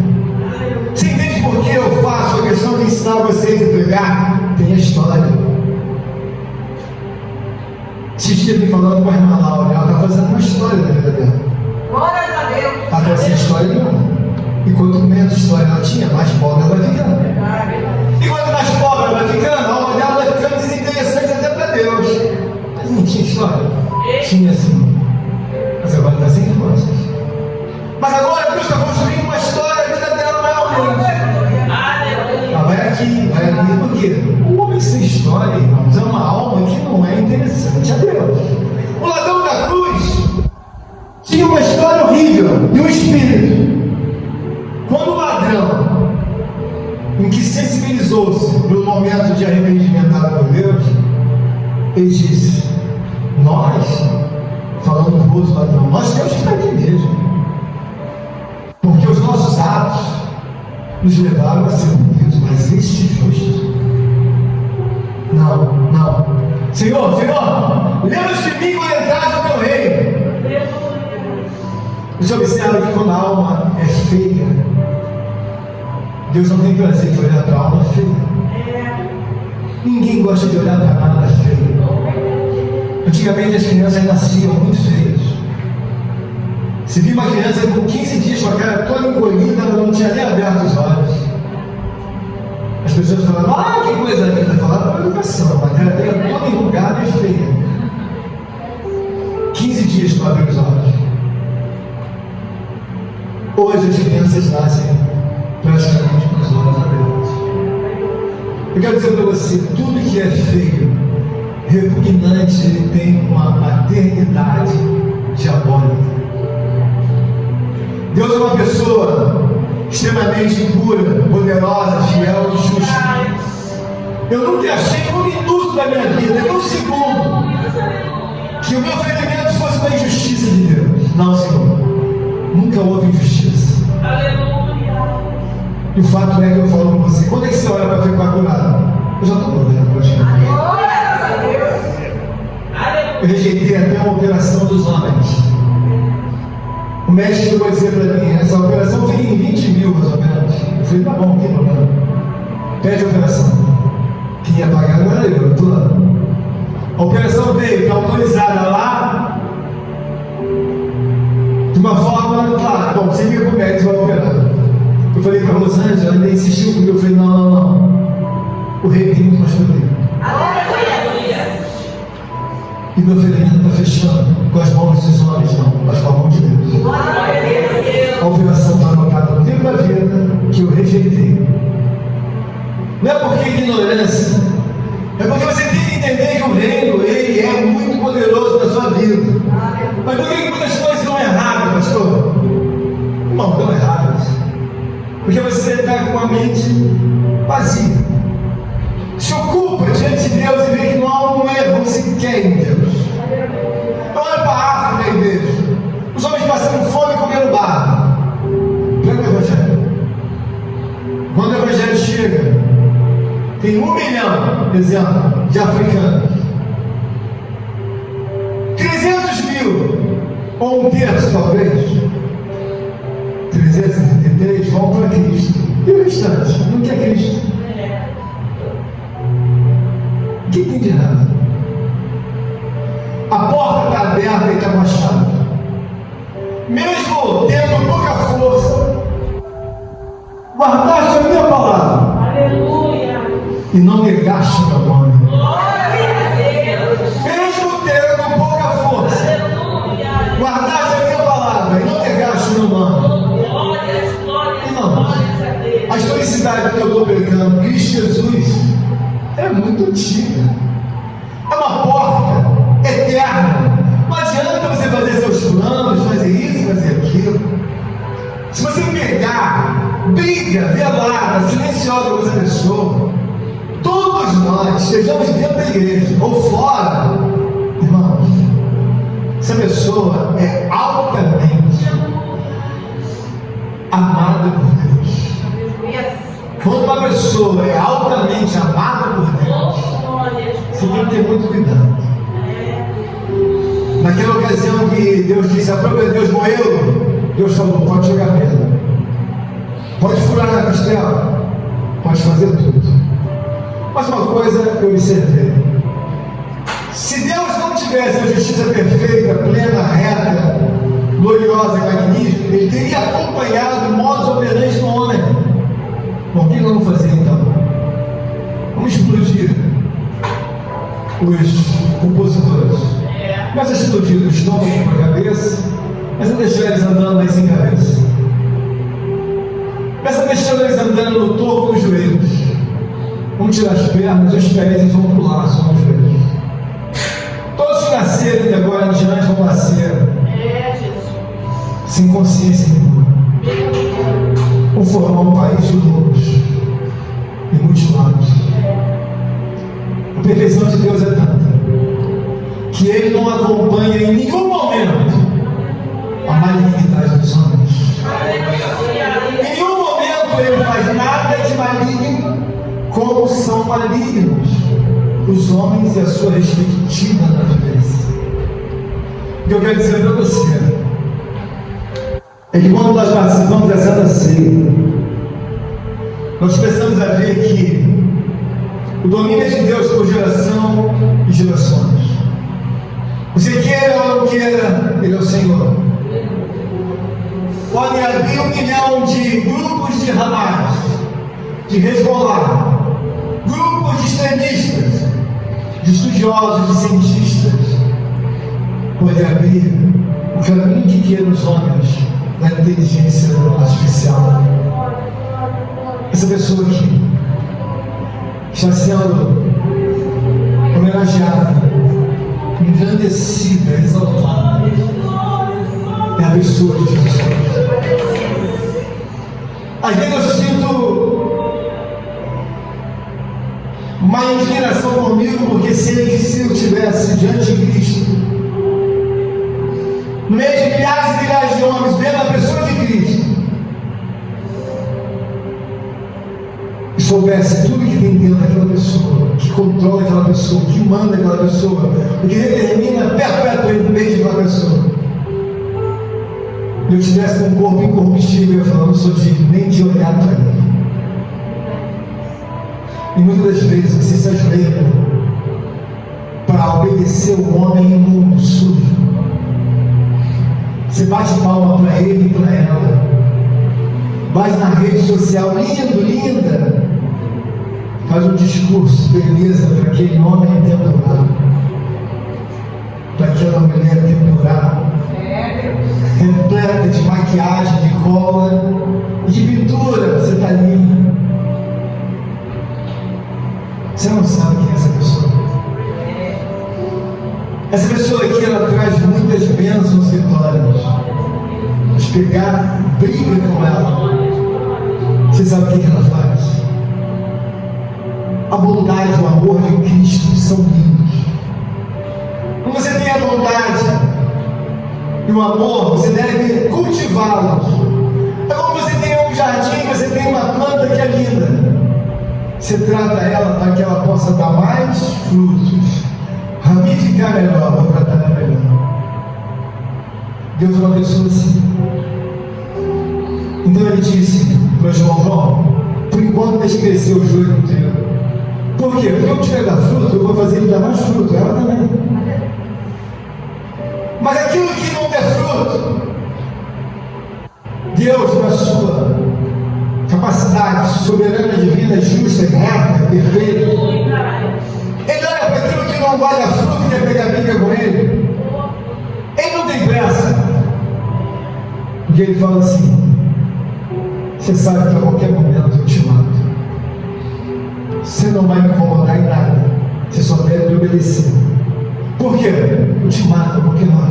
Você entende por que eu faço a questão de ensinar vocês a pregar? Tem a história. Esses dias me falando com a irmã Laura, ela está fazendo uma história da vida dela. Glórias a Deus. Ela está sem história nenhuma. E quanto menos história ela tinha, mais pobre ela vai ficando. E quanto mais pobre ela vai ficando, a alma dela vai ficando desinteressante até para Deus. Mas não tinha história? Tinha sim. Mas agora está sem forças. Mas agora Deus está construindo uma história, a vida dela maiormente. Ela vai aqui, vai ali, por quê? O homem sem história, irmãos, é uma alma que não é interessante a Deus. O ladrão da cruz tinha uma história horrível e um espírito. Quando o ladrão, em que sensibilizou-se no momento de arrependimento dado por Deus, ele disse: nós, falando do outro ladrão, nós temos que estar aqui mesmo, porque os nossos atos nos levaram a ser punidos, mas este justo, não. Senhor, lembra-te de mim quando entrar no teu reino. Você observa que quando a alma é feia, Deus não tem prazer de olhar para a alma feia. Ninguém gosta de olhar para nada feio. Antigamente as crianças nasciam muito feias. Se via uma criança com 15 dias com a cara toda encolhida, ela não tinha nem aberto os olhos. As pessoas falavam: ah, que coisa linda. Falavam para a educação, a cara dela toda enrugada e feia. 15 dias para abrir os olhos. Hoje as crianças nascem praticamente com os olhos abertos. Eu quero dizer para você: tudo que é feio, repugnante, ele tem uma maternidade diabólica. Deus é uma pessoa extremamente pura, poderosa, fiel e justa. Eu nunca achei um minuto da minha vida, nem um segundo, que o meu ferimento fosse uma injustiça de Deus. Não, Senhor. Nunca houve injustiça. E o fato é que eu falo com você: quando é que você olha para ficar curado? Eu já estou morrendo, praticamente. Eu rejeitei até uma operação dos homens. O médico chegou a dizer para mim: essa operação veio em 20 mil mais ou menos. Eu falei: tá bom, não tem problema. Pede a operação. Quem ia pagar não era eu estou lá. A operação veio, está autorizada lá, de uma forma, claro, bom, você vem pro médico, vai operar. Eu falei para a Rosângela, ela ainda insistiu comigo, eu falei, não. O rei tem muito mais poder. E meu ferimento está fechando com as mãos dos homens, não, mas com a mão de Deus. A operação está anotada no livro da vida que eu rejeitei. Não é porque ignorância, é porque você tem que entender que o reino, ele é muito poderoso na sua vida. Mas por que muitas coisas estão erradas, pastor? Não estão erradas. Porque você está com a mente vazia. Se ocupa diante de Deus e vê que não há um erro sequer em Deus. Então olha para a África e veja os homens passando fome e comendo barro. Pega o Evangelho. Quando o Evangelho chega, tem 1 milhão, exemplo, de africanos. 300 mil, ou 1/3 talvez, 333 vão para Cristo. E o restante? Não quer Cristo. O que tem de errado? A porta está aberta e está com a chave. Mesmo tendo pouca força, guardaste a minha palavra. Aleluia. E não negaste meu nome. Glória a Deus. Mesmo tendo pouca força, Aleluia. guardaste a minha palavra e não negaste meu nome. Glórias, glórias, Irmãos, glórias a Deus. a historicidade que eu estou pregando, Cristo Jesus, é muito antiga. É uma porta eterna. Não adianta você fazer seus planos, fazer isso, fazer aquilo. Se você pegar briga velada, silenciosa com essa pessoa, todos nós, estejamos dentro da igreja ou fora, irmãos, essa pessoa é altamente amada por Deus. Quando uma pessoa é altamente amada por Deus, você tem que ter muito cuidado. Naquela ocasião que Deus disse, a própria Deus morreu, Deus falou, pode jogar pedra, pode furar na costela, pode fazer tudo. Mas uma coisa eu observei: se Deus não tivesse a justiça perfeita, plena, reta, gloriosa, magnífica, Ele teria acompanhado o modus operandi do homem. Bom, o que nós vamos fazer então? Vamos explodir os compositores. Começa a explodir o estômago para a cabeça, mas não deixar eles andando aí sem cabeça. Começa a deixar eles andando no topo dos joelhos. Vamos tirar as pernas e os pés, eles vão pular, só os joelhos. Todos que nasceram de agora em diante vão nascer sem consciência nenhuma. Vão formar um país de loucos e mutilados. A perfeição de Deus é tanta que Ele não acompanha em nenhum momento a malignidade dos homens. Em nenhum momento Ele faz nada de maligno, como são malignos os homens e a sua respectiva natureza. O que eu quero dizer para você é que quando nós participamos da Santa Ceia, nós precisamos ver que o domínio é de Deus por geração e gerações. Você queira ou não queira, Ele é o Senhor. Podem haver 1 milhão de grupos de Hamas, de Hezbollah, grupos de extremistas, de estudiosos, de cientistas. Pode abrir o caminho que queiram os homens da inteligência artificial. Essa pessoa aqui está sendo homenageada, engrandecida, exaltada. É a pessoa de Jesus Cristo. Às vezes eu sinto uma indignação comigo, porque sei que se eu estivesse diante de Cristo, no meio de milhares e milhares de homens, vendo a pessoa de Cristo, e soubesse tudo que tem dentro daquela pessoa, que controla aquela pessoa, que manda aquela pessoa, o que determina perpetuamente aquela pessoa, e eu estivesse com um corpo incorruptível, eu falava, não sou digno nem de olhar para ele. E muitas das vezes você se ajoelha para obedecer o homem imundo, sujo. Você bate palma para ele e para ela. mas na rede social, lindo, linda, faz um discurso, beleza, para aquele homem temporário, para aquela mulher temporária, repleta de maquiagem, de cola, de pintura. Você está linda. Você não sabe quem é essa pessoa. Essa pessoa aqui, ela traz muitas bênçãos e vitórias. Mas pegar, briga com ela. Você sabe o que ela faz? A bondade, o amor de Cristo são lindos. Quando você tem a bondade e o amor, você deve cultivá-los. É como você tem um jardim, você tem uma planta que é linda. Você trata ela para que ela possa dar mais frutos, ramificar melhor, vou tratar ela melhor. Deus é uma pessoa assim. Então ele disse para João, por enquanto deixa crescer o joio do trigo. Por quê? Porque eu tiver dar fruto, eu vou fazer ele dar mais fruto, ela também. Mas aquilo que não der fruto, Deus, na sua capacidade soberana, divina, justa, reta, perfeita, Ele olha para aquilo que não vai dar fruto e quer pegar briga com Ele. Ele não tem pressa. Porque Ele fala assim: você sabe que a qualquer momento eu te mato. Você não vai me incomodar em nada. Você só deve me obedecer. Por quê? Eu te mato porque não.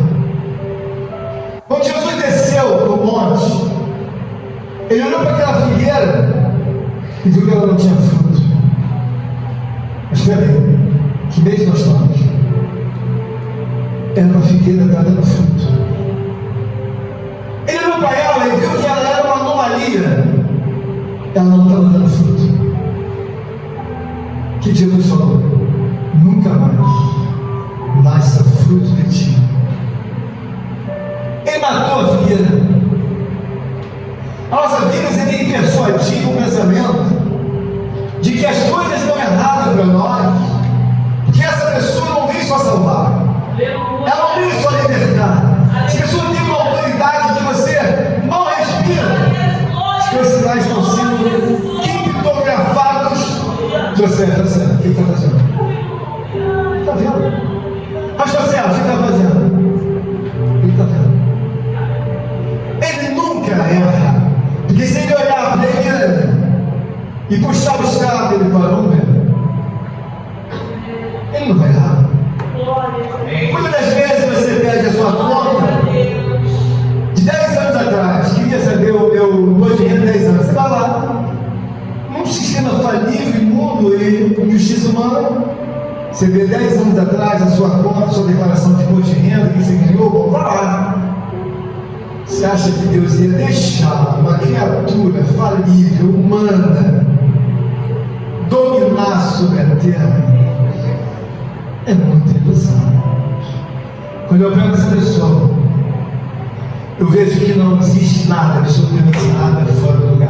Quando Jesus desceu do monte, Ele olhou para aquela figueira e viu que ela não tinha fruto. Mas espera aí, que mês nós estamos? Era uma figueira que está dando fruto. Ele olhou para ela e viu que ela era uma anomalia. Ela não estava dando fruto. Que Jesus falou: nunca mais nasça fruto de ti. Ele matou a figueira. A nossa vida, você tem que persuadir o pensamento de que as coisas estão erradas para nós, porque essa pessoa não veio só salvar, ela não veio só libertar. As pessoas têm uma autoridade que você não respira. Os teus sinais estão sendo criptografados. José, o que está fazendo? Está vendo? Mas José, o que está fazendo? Ele está vendo. Ele nunca erra. Porque se ele olhar para ele e puxar o estado, ele fala: vamos ver. Ele não vai errar. Muitas das vezes você pede a sua conta de 10 anos atrás. Queria saber o meu imposto de renda de 10 anos. Você vai lá, num sistema falível, imundo e justiça humana. Você vê 10 anos atrás a sua conta, a sua declaração de imposto de renda que você ganhou. Vamos lá. Você acha que Deus ia deixar uma criatura falível, humana, dominar sobre a terra? É muita ilusão. Quando eu pego essa pessoa, eu vejo que não existe nada, absolutamente nada fora do lugar.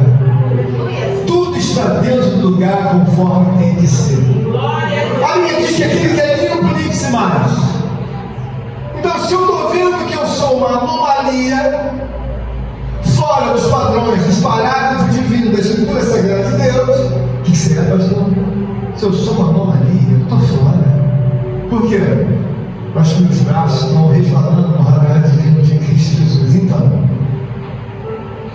Tudo está dentro do lugar conforme tem que ser. A Bíblia diz que aquele que é limpo, limpe-se mais. Então, se eu estou vendo que eu sou uma anomalia, fora dos padrões, dos parágrafos divinos da Escritura Sagrada de Deus, o que será, pastor? Se eu sou uma anomalia, eu estou fora. Por quê? Eu acho que meus braços estão resvalando no radar divino de Cristo Jesus. Então,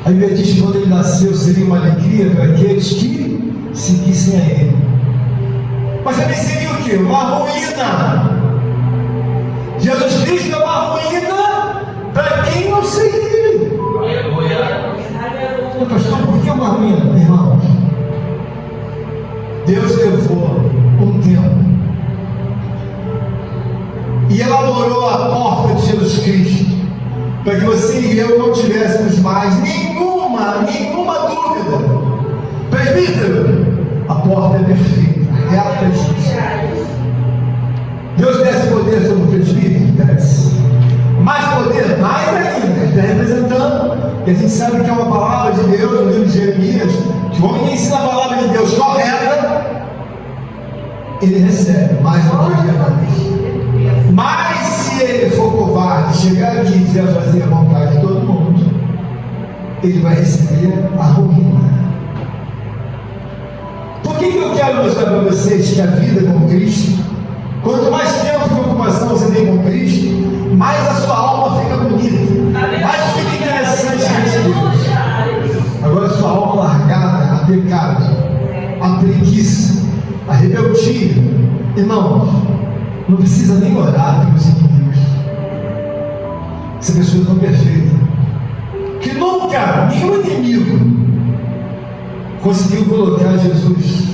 a Bíblia diz que quando Ele nasceu seria uma alegria para aqueles que seguissem a Ele. Mas também seria o quê? Uma ruína. Jesus Cristo é uma ruína para quem não segue Ele. Pastor, por que uma ruína, irmãos? Deus levou um tempo e elaborou a porta de Jesus Cristo para que você e eu não tivéssemos mais nenhuma dúvida. Presbítero, a porta é perfeita, reta e justa. Deus desce poder sobre o presbítero? Desce. Mais poder, mais ainda. Ele está representando, e a gente sabe que é uma palavra de Deus no livro de Jeremias, que o homem que ensina a palavra de Deus correta, ele recebe mais do que os demais. Mas se ele for covarde, chegar aqui e quiser fazer a vontade de todo mundo, ele vai receber a ruína. Por que eu quero mostrar para vocês que a vida com Cristo, quanto mais tempo de ocupação você tem com Cristo, mais a sua alma fica bonita, mais fica interessante diante de Deus. Agora a sua alma largada a pecado, a preguiça, a rebeldia, irmãos, não precisa nem orar pelos inimigos. Essa pessoa é tão perfeita que nunca nenhum inimigo conseguiu colocar Jesus,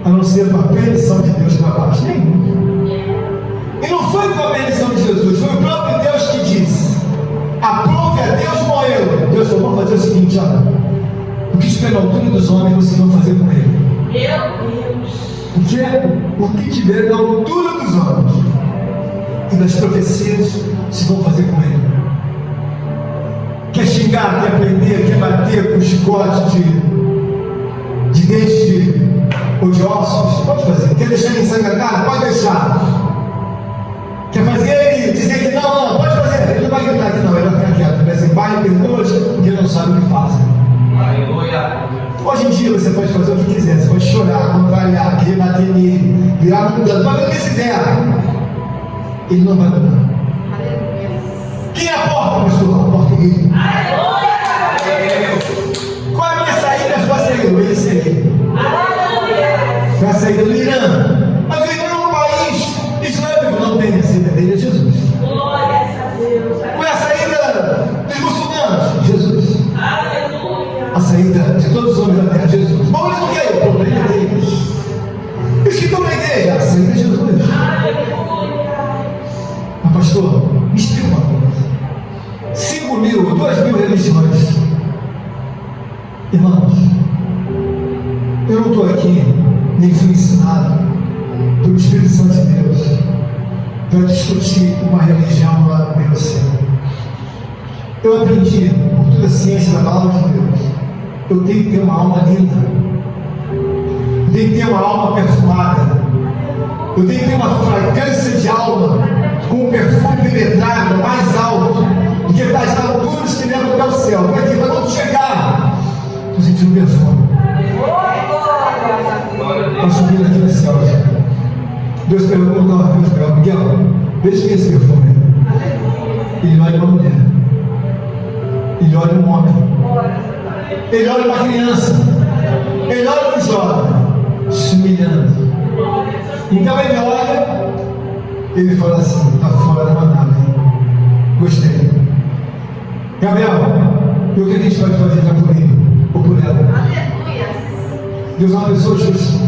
a não ser com a permissão de Deus para baixo. Nenhum. E não foi com a permissão de Jesus, foi o próprio Deus que disse: aprove a Deus morreu. Deus falou: vamos fazer o seguinte, olha, o que estiver na altura dos homens, vocês vão fazer com ele. Meu Deus. Porque o que estiver na altura dos homens e das profecias, vocês vão fazer com ele. Quer xingar, quer prender, quer bater com chicote de dentes ou de ossos? Pode fazer. Quer deixar ele ensanguentado? Pode deixar. Quer fazer ele dizer que não, pode fazer. Ele não vai gritar que não, ele vai ficar quieto. Vai dizer: Pai, perdoa-os, porque ele não sabe o que fazem. Aleluia. Hoje em dia você pode fazer o que quiser, você pode chorar, contrariar, querer bater nele, virar mudando, pode fazer o que quiser. Ele não vai mudar. Quem é a porta, pastor? A porta é ele. Qual é a minha saída? A sua saída? Ele seria. Qual é a saída do Irã? Mas o Irã é um país islâmico, não tem a saída dele, é Jesus. Qual é a saída dos muçulmanos? Jesus. A saída de todos os homens da terra, Jesus. Bom, eles não querem, o problema é deles. Os que estão na igreja, a saída é Jesus. Mas pastor, me explica uma coisa. 5.000, 2.000 religiões. Irmãos, eu não estou aqui, nem fui ensinado pelo Espírito Santo de Deus para discutir uma religião lá com você. Eu aprendi, por toda a ciência da palavra de Deus, eu tenho que ter uma alma linda, eu tenho que ter uma alma perfumada, eu tenho que ter uma fragrância de alma com um perfume penetrado mais alto do que das alturas que levam até o céu. Para quê? Para quando chegar, eu senti um perfume. Está subindo aqui no céu. Deus perguntou uma vez para Miguel: veja esse perfume. Ele olha uma mulher, ele olha um homem, ele olha uma criança, ele olha um jovem, se humilhando. Então ele olha, ele fala assim: está fora da manada, gostei. Gabriel, e o que a gente pode fazer já por ele ou por ela? Deus é uma pessoa justa.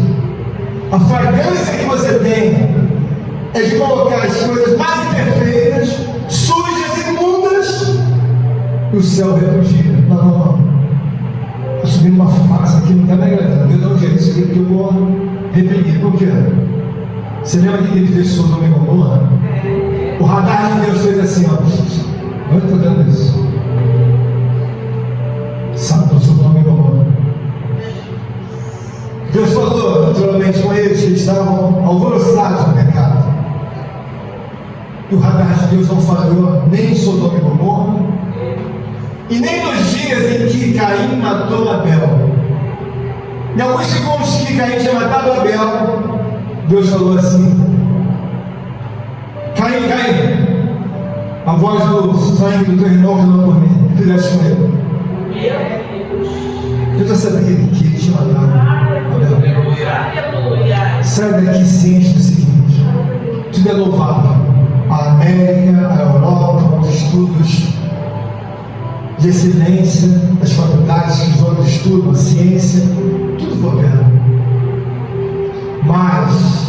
A fragrância que você tem é de colocar as coisas mais imperfeitas, sujas, imundas, e o céu repudia. Não. Estou subindo uma fumaça aqui, não está me agradando. Deus dá um jeito disso aqui porque eu vou reprimir. Por quê? Você lembra que ele fez Sodoma e Gomorra? O radar de Deus fez assim, ó. Onde está vendo isso? Sabe do Sodoma e Gomorra? Deus falou naturalmente com eles que eles estavam alvoroçados no pecado. E o radar de Deus não falhou nem em Sodoma e Gomorra, e nem nos dias em que Caim matou Abel. Em alguns segundos que Caim tinha matado Abel, Deus falou assim: Caim, a voz do sangue do teu irmão clamou por mim, fizeste com ele. Eu já sabia que ele tinha matado Abel. Sai daqui ciente do seguinte: tudo é louvável. A América, a Europa, os estudos de excelência, as faculdades que vão de estudo, a ciência, tudo coopera. Mas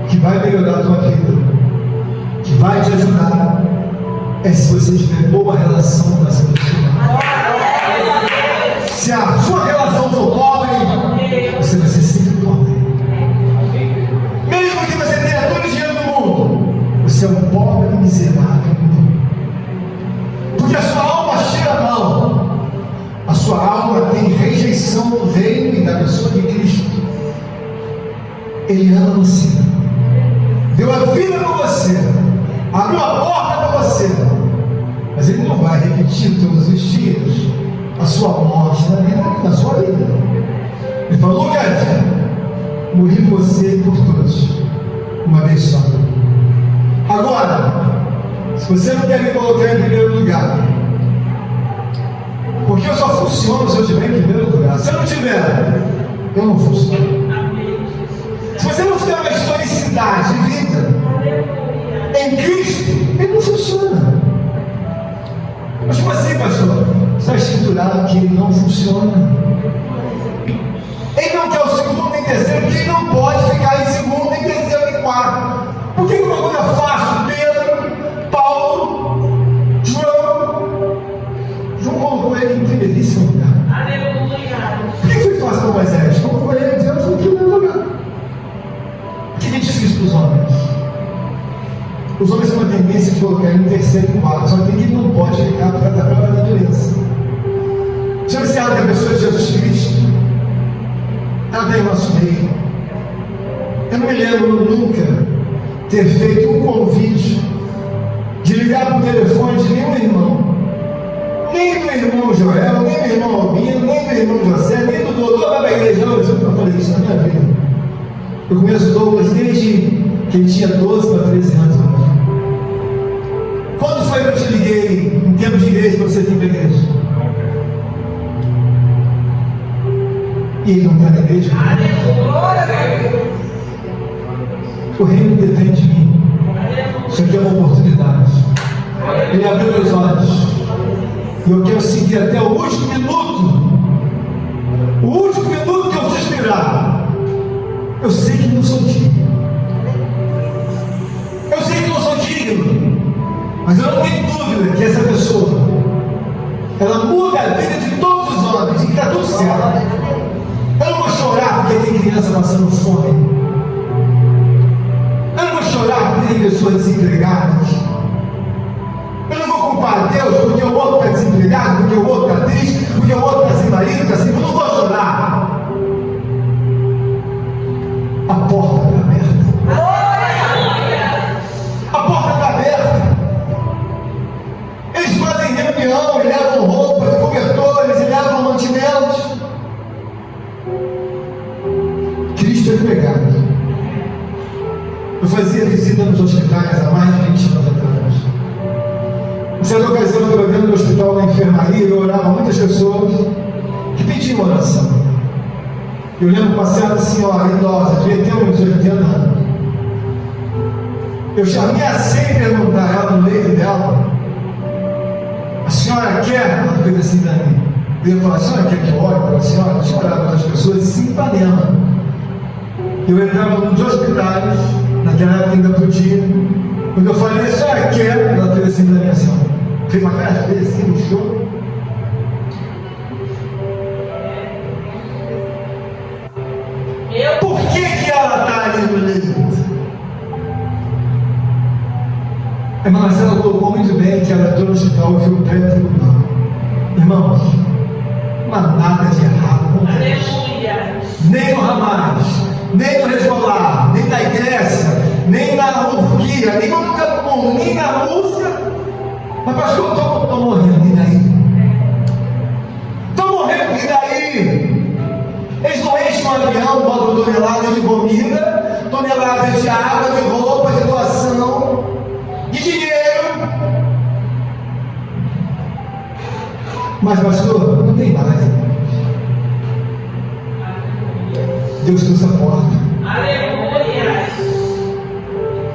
o que vai melhorar a tua vida, que vai te ajudar, é se você tiver boa relação com essa pessoa. Se a sua relação for pobre, você vai ser sempre pobre. Mesmo que você tenha todo o dinheiro do mundo, você é um pobre e miserável. Porque a sua alma cheira mal. A sua alma tem rejeição do reino e da pessoa de Cristo. Ele ama você, deu a vida por você, abriu a porta para você, mas ele não vai repetir todos os dias a sua morte, na sua vida. Ele falou: Lucas, morri por você e por todos, uma vez só. Agora, se você não quer me colocar em primeiro lugar, porque eu só funciono se eu estiver em primeiro lugar. Se eu não tiver, eu não funciono. Se você não tiver uma historicidade de vida em Cristo, ele não funciona. Mas como assim, pastor? Está escriturado que ele não funciona. Ele não quer o segundo nem terceiro, porque ele não pode ficar em segundo, nem terceiro, nem quarto. Por que uma coisa fácil? Pedro, Paulo, João colocou ele em primeiríssimo lugar. Por que foi fácil para Moisés? Colocou ele em Deus no primeiro lugar. O que é difícil para os homens? Os homens têm uma tendência de colocar ele em terceiro e quarto, só que ele não pode ficar por causa da própria natureza. Já observaram que a pessoa de Jesus Cristo, ela tem o nosso meio. Eu não me lembro nunca ter feito um convite de ligar para o telefone de nenhum irmão, nem do irmão Joel, nem do irmão Albino, nem do irmão José, nem do doutor da igreja. Eu nunca falei isso na minha vida. Eu conheço o Douglas desde que ele tinha 12 para 13 anos. Quando foi que eu te liguei em termos de igreja para você vir para a igreja? E ele não está na igreja? O reino depende de mim. Isso aqui é uma oportunidade. Ele abriu meus olhos. E eu quero seguir até o último minuto. O último minuto que eu suspirar. Eu sei que não sou digno. Eu sei que não sou digno. Mas eu não tenho dúvida que essa pessoa, ela muda a vida de todos os homens. E que está tudo certo. Eu não vou chorar porque tem criança passando fome. Eu não vou chorar porque tem pessoas desempregadas. Eu não vou culpar Deus porque o outro está desempregado, porque o outro está triste, porque o outro está sem marido, está assim. Eu não vou chorar. A porta está aberta. A porta está aberta. Eles fazem reunião e levam roupas, cobertores, e levam mantimentos. Cristo é pregado. Eu fazia visita nos hospitais há mais de 20 anos atrás. Em certa ocasião, eu estava dentro do hospital na enfermaria e eu orava muitas pessoas que pediam oração. Eu lembro uma certa senhora idosa, devia ter uns 80 anos. Eu já ameacei perguntar a ela no leito dela: a senhora quer? Ela fez assim para mim. Eu ia falar: a senhora quer que eu ore para a senhora? Deixa eu orar para as pessoas, e sim Ipanema. Eu entrava nos hospitais, naquela época ainda podia. Quando eu falei: a senhora quer? Ela fez assim para mim, assim, fez uma cara, fez assim no show. Por que ela está ali no leito? A irmã Marcela colocou muito bem que ela entrou no hospital e viu o pré-tribunal. Irmãos, não há nada de errado com Deus. Nem no Hamas, nem no Hezbollah, nem na Grécia, nem na Turquia, nem no lugar do mundo, nem na Rússia. Mas pastor, estou morrendo, e daí? Estou morrendo, e daí? Eles não enchem um avião, botam toneladas de comida, toneladas de água, de roupa, de doação, de dinheiro. Mas pastor, não tem mais. Deus trouxe a porta. Aleluia.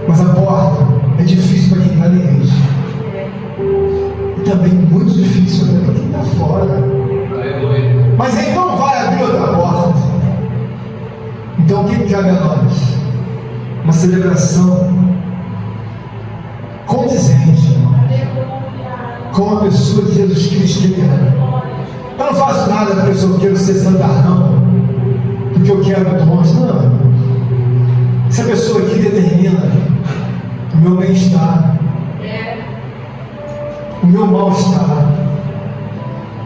Mas a porta é difícil para quem está na igreja. E também muito difícil até para quem está fora. Aleluia. Mas ele não vai abrir outra porta. Então o que cabe a nós? Uma celebração condizente com a pessoa de Jesus Cristo que ele é. Eu não faço nada porque eu quero ser santarrão, porque eu quero dons, não. Essa pessoa aqui determina o meu bem-estar, o meu mal-estar.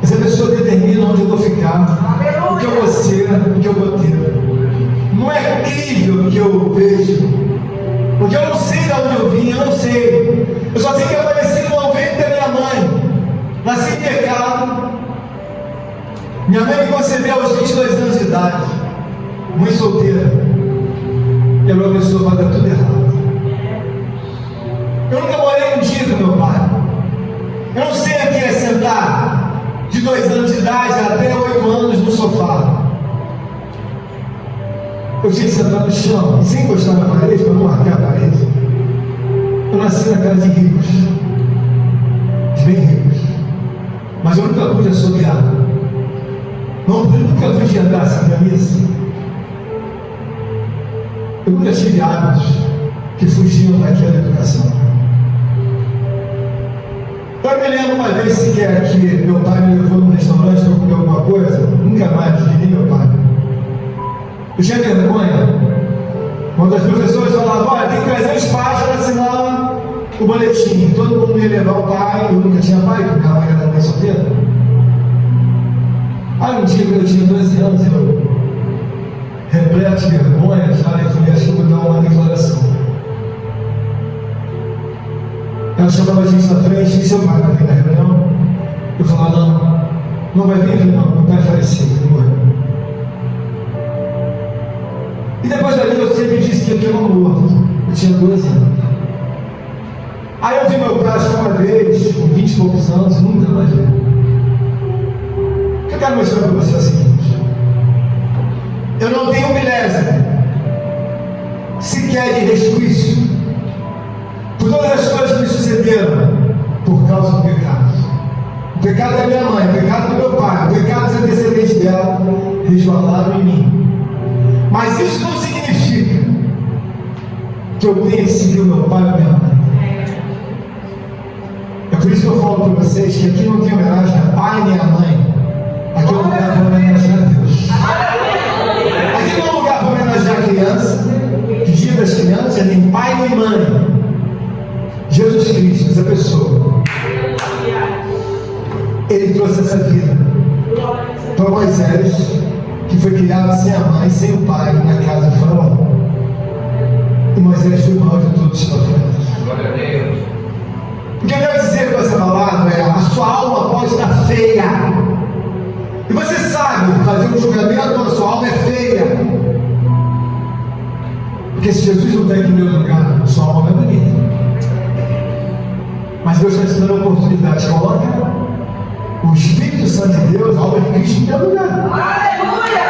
Essa pessoa determina onde eu vou ficar, o que eu vou ser, o que eu vou ter. Não é crível o que eu vejo, porque eu não sei de onde eu vim, eu não sei. Eu só sei que eu apareci no ventre da minha mãe, nasci em pecado, Minha mãe me concebeu aos 22 anos de idade, mãe solteira. E ela me pessoa para dar tudo errado. Eu nunca morei um dia com meu pai. Eu não sei o que é sentar de 2 anos de idade até 8 anos no sofá. Eu tinha que sentar no chão, e sem encostar na parede, para não marcar a parede. Eu nasci na casa de ricos, de bem ricos, mas eu nunca pude assobiar. Eu nunca pude andar sem camisa. Eu nunca tive hábitos que fugiam daquela educação. Eu me lembro uma vez sequer que meu pai me levou num restaurante para comer alguma coisa, nunca mais vi nem meu pai. Eu tinha vergonha quando as professoras falavam: olha, tem que trazer os pais para assinar o boletim. Todo mundo ia levar o pai, eu nunca tinha pai, porque a mãe era mãe solteira. Aí um dia, quando eu tinha 12 anos, eu, repleto de vergonha, já falei: acho que eu vou dar uma declaração. Ela chamava a gente na frente: e seu pai vai vir na reunião? Eu falava: não vai vir, não, meu pai faleceu, ele morreu. E depois dali eu sempre disse que eu tinha um morto. Eu tinha 12 anos. Aí eu vi meu pai uma vez, com 20 e poucos anos, nunca mais vi. O que eu quero mostrar para você é o seguinte: eu não tenho milésimo sequer de resquício por todas as coisas que me sucederam por causa do pecado. O pecado da minha mãe, o pecado do meu pai, o pecado dos antecedentes dela resvalaram em mim. Mas isso não significa que eu tenha que seguir o meu pai ou minha mãe. É por isso que eu falo para vocês que aqui não tem homenagem a pai nem a mãe. Aqui é um lugar para homenagear a Deus. Aqui não é um lugar para homenagear a criança. Que dia das crianças é nem pai nem mãe. Jesus Cristo, essa pessoa, ele trouxe essa vida para Moisés, que foi criado sem a mãe, sem o pai, na casa de Faraó. E Moisés foi o maior de todos os profetas. Glória a Deus. O que eu quero dizer com essa palavra é: a sua alma pode estar feia. E você sabe fazer um julgamento quando a sua alma é feia. Porque se Jesus não está em primeiro lugar, a sua alma não é bonita. Mas Deus está te dando a oportunidade. Coloca o Espírito Santo de Deus, a alma de Cristo, em primeiro lugar. Aleluia!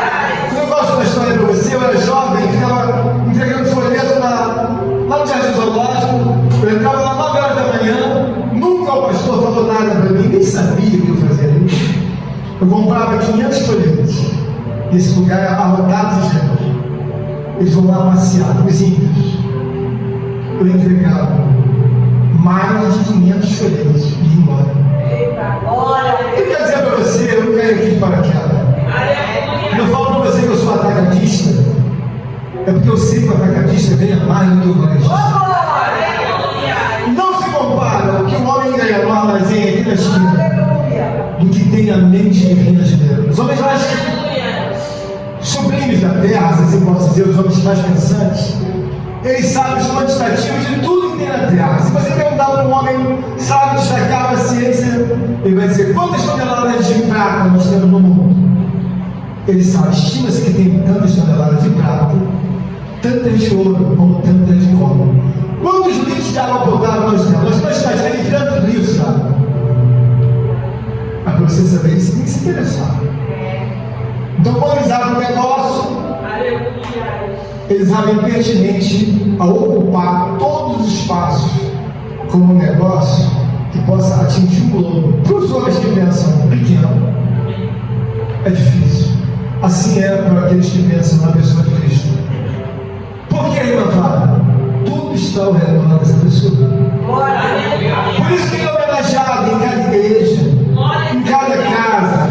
Eu gosto da história para você. Eu era jovem, ficava entregando folheto lá no Jardim Zoológico. Eu entrava lá 9 horas da manhã. Nunca o pastor falou nada para mim, nem sabia o que eu fazia ali. Eu comprava 500 folhetos. Esse lugar é abarrotado de gente. Eles vão lá passear, os índios. Eu entregava mais de 500 folhetos e ia embora. Eu quero dizer para você: eu não quero aqui de paraquedas. Eu falo para você que eu sou atacadista, é porque eu sei que o atacadista ganha mais do que o varejista. Não se compara o que o homem ganha no armazém aqui na esquina do que tem a mente divina de Deus. Os homens mais sublimes da terra, assim posso dizer, os homens mais pensantes, eles sabem os quantitativos de tudo que tem na terra. Se você perguntar para um homem sabe destacar a ciência, ele vai dizer: quantas toneladas de prata nós temos no mundo? Ele sabe, estima-se que tem tantas toneladas de prata, tantas de ouro, como tantas de cobre. Quantos litros de água potável nós temos? Nós estamos fazendo tanto disso, sabe? Mas para você saber isso, tem que se interessar. Então, quando eles abrem um negócio, eles abrem pertinente a ocupar todos os espaços como um negócio que possa atingir o globo. Para os homens que pensam pequeno, é difícil. Assim é para aqueles que pensam na pessoa de Cristo. Por que, irmã Flávia? Tudo está ao redor dessa pessoa. Por isso que é homenageado em cada igreja, em cada casa.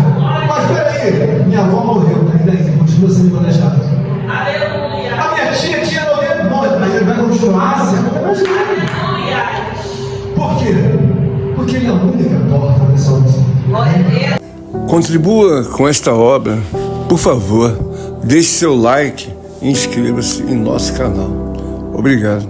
Mas peraí, minha avó morreu, ainda aí, continua sendo homenageado. A minha tia tinha 90 anos, mas ele vai continuar sendo homenageado. Por quê? Porque ele é a única porta dessa oração. Contribua com esta obra, por favor, deixe seu like e inscreva-se em nosso canal. Obrigado.